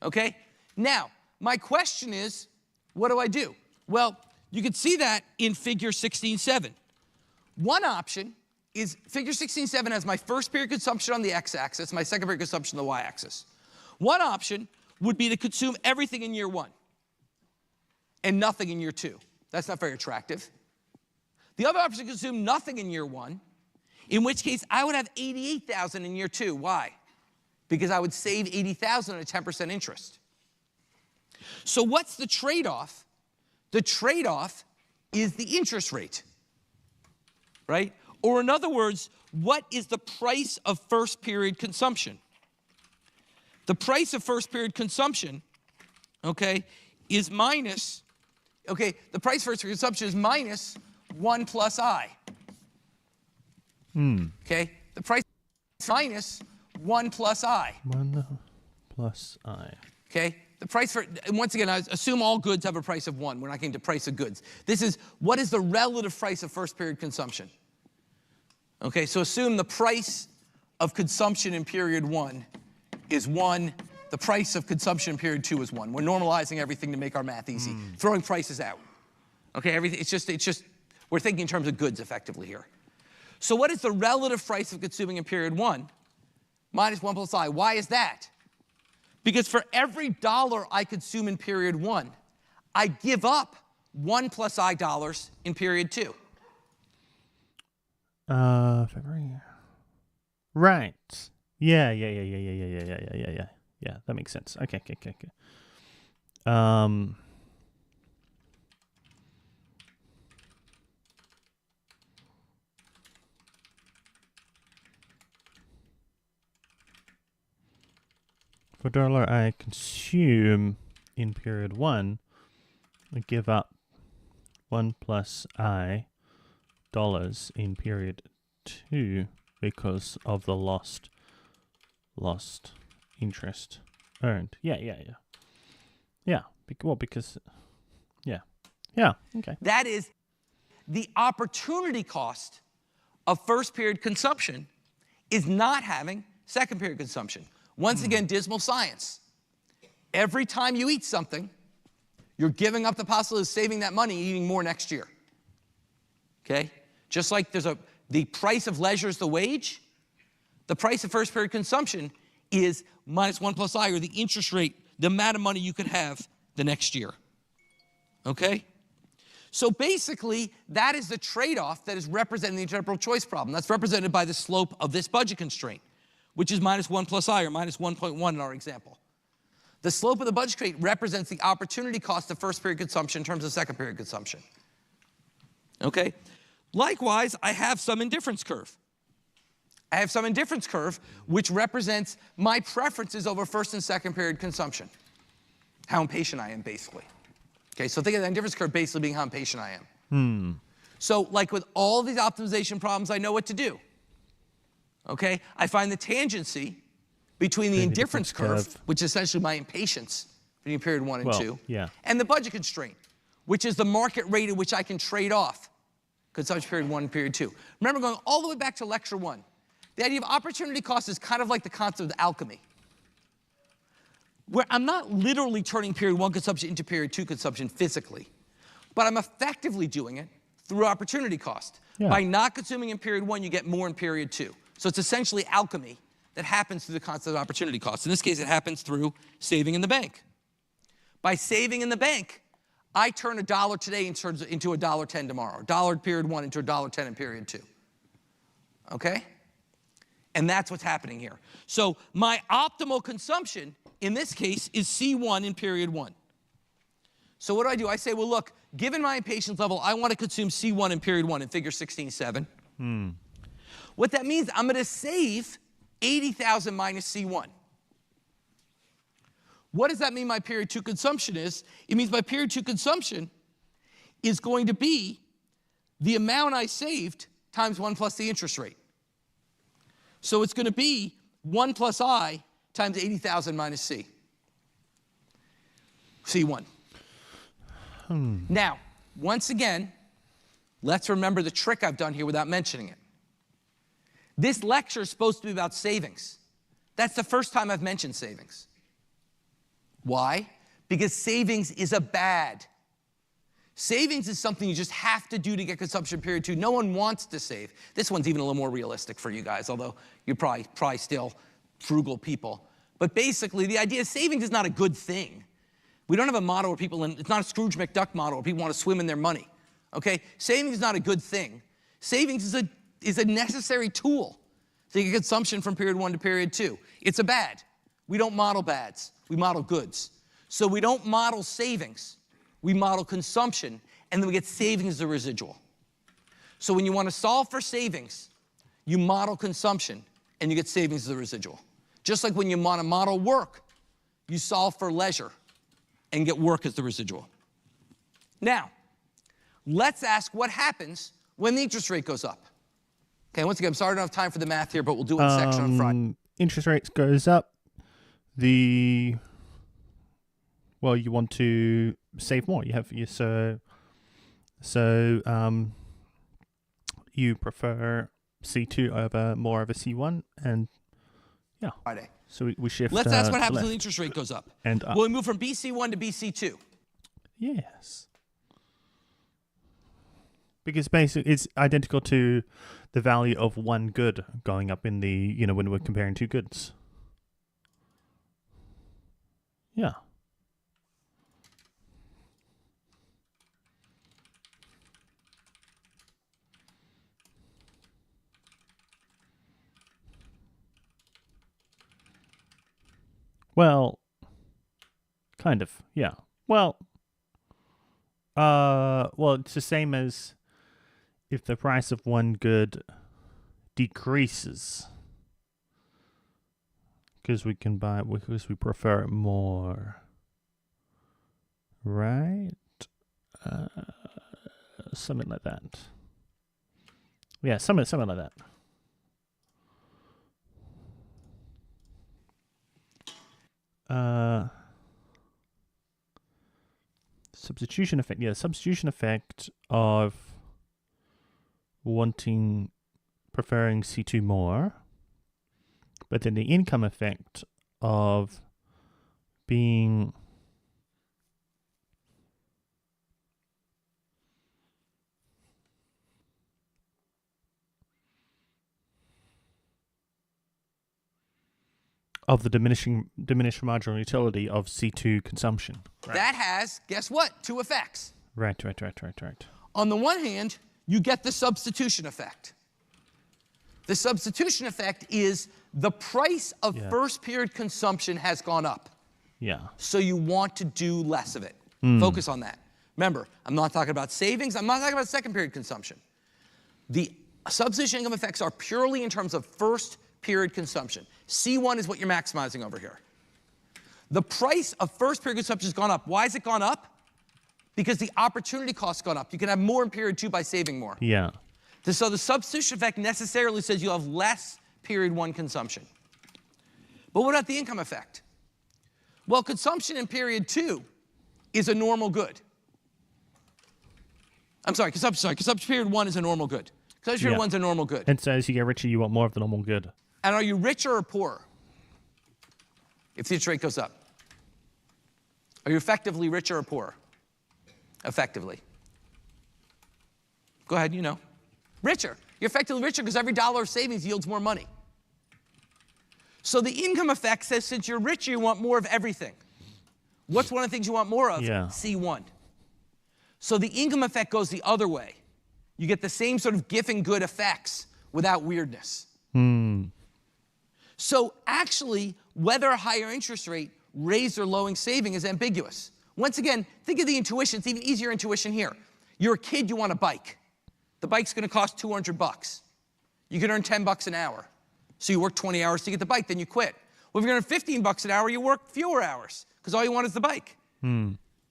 Okay? Now, my question is, what do I do? Well, you can see that in figure 16.7. One option is figure 16.7 has my first period consumption on the x-axis, my second period consumption on the y-axis. One option would be to consume everything in year 1 and nothing in year 2. That's not very attractive. The other option is to consume nothing in year 1, in which case I would have 88,000 in year 2. Why? Because I would save 80,000 at a 10% interest. So what's the trade-off? The trade-off is the interest rate, right? Or in other words, what is the price of first period consumption? The price of first period consumption, okay, is minus, okay, the price of first period consumption is minus 1 plus I. Okay, the price is minus 1 plus I. 1 plus I. Okay, the price for, and once again, I assume all goods have a price of 1. We're not getting to price of goods. This is, what is the relative price of first period consumption? Okay, so assume the price of consumption in period 1 is 1. The price of consumption in period 2 is 1. We're normalizing everything to make our math easy. Throwing prices out. Okay, everything, it's just, we're thinking in terms of goods effectively here. So what is the relative price of consuming in period 1? Minus 1 plus I. Why is that? Because for every dollar I consume in period 1, I give up 1 plus I dollars in period 2. February. Right. Yeah. Yeah, that makes sense. Okay. For dollar I consume in period 1, I give up 1 plus I dollars in period 2 because of the lost interest earned. Yeah. Because okay. That is the opportunity cost of first period consumption is not having second period consumption. Once again, dismal science. Every time you eat something, you're giving up the possibility of saving that money and eating more next year. Okay? Just like the price of leisure is the wage, the price of first period consumption is minus 1 plus I, or the interest rate, the amount of money you could have the next year. Okay? So basically, that is the trade-off that is represented in the integral choice problem. That's represented by the slope of this budget constraint, which is minus 1 plus I, or minus 1.1 in our example. The slope of the budget constraint represents the opportunity cost of first period consumption in terms of second period consumption. Okay? Likewise, I have some indifference curve. I have some indifference curve which represents my preferences over first and second period consumption. How impatient I am, basically. Okay, so think of the indifference curve basically being how impatient I am. So like with all these optimization problems, I know what to do. Okay, I find the tangency between the indifference curve, which is essentially my impatience between period 1 and 2, and the budget constraint, which is the market rate at which I can trade off consumption period 1 and period 2. Remember, going all the way back to lecture 1, the idea of opportunity cost is kind of like the concept of alchemy, where I'm not literally turning period 1 consumption into period 2 consumption physically, but I'm effectively doing it through opportunity cost. By not consuming in period 1, you get more in period 2. So it's essentially alchemy that happens through the concept of opportunity cost. In this case, it happens through saving in the bank. By saving in the bank, I turn $1 today and turns into $1.10 tomorrow. $1 in period 1 into $1.10 in period 2. Okay? And that's what's happening here. So my optimal consumption in this case is C1 in period 1. So what do? I say, well, look, given my impatience level, I want to consume C1 in period 1 in figure 16.7. What that means, I'm going to save 80,000 minus C1. What does that mean my period 2 consumption is? It means my period 2 consumption is going to be the amount I saved times 1 plus the interest rate. So it's going to be 1 plus I times 80,000 minus C. C1. Now, once again, let's remember the trick I've done here without mentioning it. This lecture is supposed to be about savings. That's the first time I've mentioned savings. Why? Because savings is a bad. Savings is something you just have to do to get consumption period 2. No one wants to save. This one's even a little more realistic for you guys, although you're probably still frugal people. But basically, the idea is savings is not a good thing. We don't have a model where people, it's not a Scrooge McDuck model where people want to swim in their money. Okay? Savings is not a good thing. Savings is a necessary tool to get consumption from period 1 to period 2. It's a bad. We don't model bads. We model goods. So we don't model savings. We model consumption, and then we get savings as a residual. So when you want to solve for savings, you model consumption, and you get savings as a residual. Just like when you want to model work, you solve for leisure and get work as the residual. Now, let's ask what happens when the interest rate goes up. Okay, once again, I'm sorry I don't have time for the math here, but we'll do it in section on Friday. Interest rates goes up. Well, you want to save more. You prefer C2 over more of a C1, and yeah. Friday. So we shift. Let's ask what happens left when the interest rate goes up. And Will we move from BC1 to BC2? Yes. Because basically it's identical to the value of one good going up in the, when we're comparing two goods. Yeah. Well, kind of, yeah. Well, it's the same as if the price of one good decreases because we prefer it more, right? Something like that. Yeah, something like that. Substitution effect. Yeah, substitution effect of preferring C2 more, but then the income effect of being of the diminished marginal utility of C2 consumption. Right. That has, guess what, two effects. Right. On the one hand, you get the substitution effect. The substitution effect is the price of first period consumption has gone up. Yeah. So you want to do less of it. Focus on that. Remember, I'm not talking about savings. I'm not talking about second period consumption. The substitution income effects are purely in terms of first period consumption. C1 is what you're maximizing over here. The price of first period consumption has gone up. Why has it gone up? Because the opportunity cost has gone up. You can have more in period 2 by saving more. Yeah. So the substitution effect necessarily says you have less period 1 consumption. But what about the income effect? Well, consumption in period 2 is a normal good. Consumption period 1 is a normal good. Consumption period 1 is a normal good. And so as you get richer, you want more of the normal good. And are you richer or poorer if the interest rate goes up? Are you effectively richer or poorer? Effectively. Go ahead, Richer. You're effectively richer because every dollar of savings yields more money. So the income effect says since you're richer, you want more of everything. What's one of the things you want more of? Yeah. C1. So the income effect goes the other way. You get the same sort of Giffen good effects without weirdness. So actually, whether a higher interest rate raised or lowering saving is ambiguous. Once again, think of the intuition. It's even easier intuition here. You're a kid, you want a bike. The bike's going to cost $200. You can earn $10 an hour. So you work 20 hours to get the bike, then you quit. Well, if you're going to earn $15 an hour, you work fewer hours because all you want is the bike.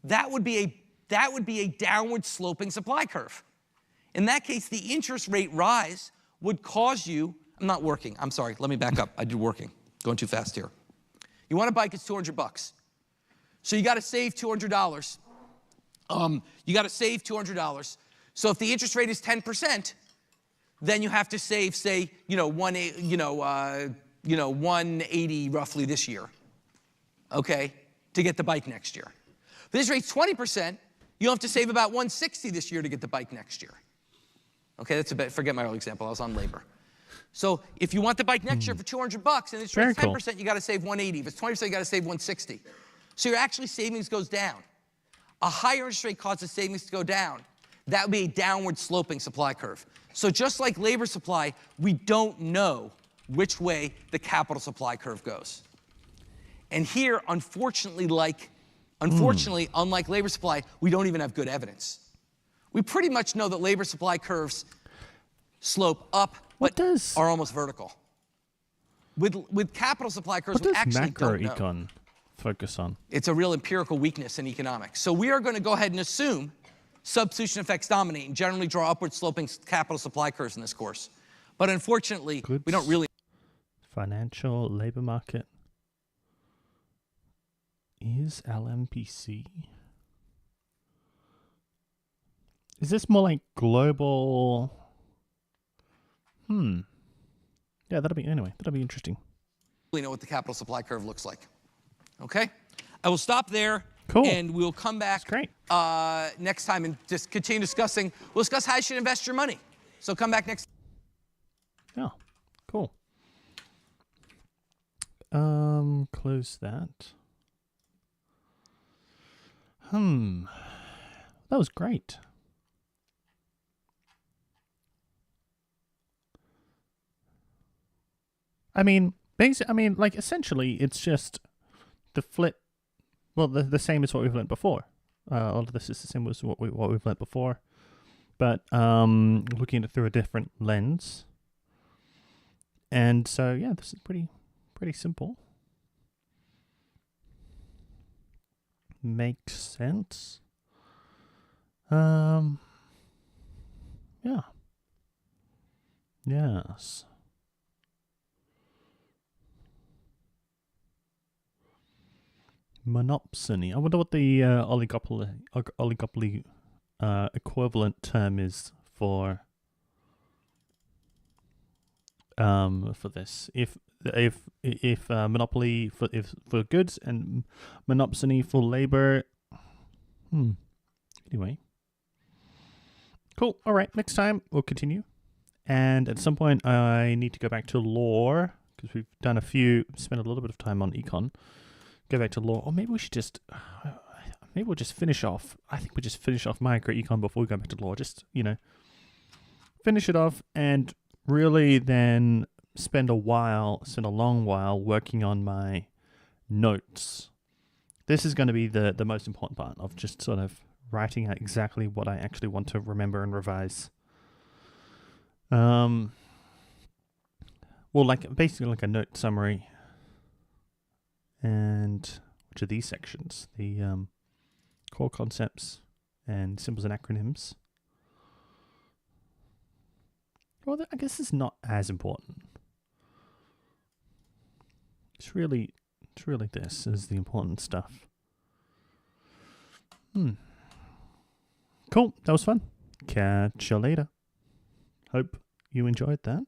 That would be a downward sloping supply curve. In that case, the interest rate rise would cause you, I'm not working, I'm sorry, let me back up. I did working, going too fast here. You want a bike, it's $200. So you got to save $200. You got to save $200. So if the interest rate is 10%, then you have to save, say, 180 roughly this year, okay, to get the bike next year. If this rate's 20%, you'll have to save about 160 this year to get the bike next year. Okay, that's a bit, forget my early example, I was on labor. So if you want the bike next year for $200 and it's 10%, you got to save 180. If it's 20%, you got to save 160. So your actually savings goes down. A higher interest rate causes savings to go down. That would be a downward sloping supply curve. So just like labor supply, we don't know which way the capital supply curve goes. And here, unfortunately, unlike labor supply, we don't even have good evidence. We pretty much know that labor supply curves slope up, but are almost vertical. With capital supply curves, we actually don't know. What does macroecon focus on? It's a real empirical weakness in economics. So we are going to go ahead and assume substitution effects dominate and generally draw upward sloping capital supply curves in this course. But unfortunately, we don't really. Financial labor market is LMPC. Is this more like global? Yeah, that'll be interesting. Really know what the capital supply curve looks like. Okay? I will stop there. Cool. And we'll come back next time and just continue discussing. We'll discuss how you should invest your money. So come back next. Yeah, cool. Close that. That was great. Essentially, it's just the flip. Well, the same as what we've learned before. All of this is the same as what we've learned before, but looking at it through a different lens. And so, yeah, this is pretty simple. Makes sense. Yeah. Yes. Monopsony. I wonder what the oligopoly equivalent term is for this. If monopoly for goods and monopsony for labor. Anyway. Cool. All right. Next time we'll continue. And at some point I need to go back to law because we've done spent a little bit of time on econ. Go back to law, or maybe we should just, maybe we'll just finish off. I think we'll just finish off microecon before we go back to law. Just, finish it off and really then spend a long while working on my notes. This is going to be the most important part of just sort of writing out exactly what I actually want to remember and revise. Well, basically like a note summary. And which are these sections? The core concepts and symbols and acronyms. Well, I guess it's not as important. It's really this is the important stuff. Cool. That was fun. Catch you later. Hope you enjoyed that.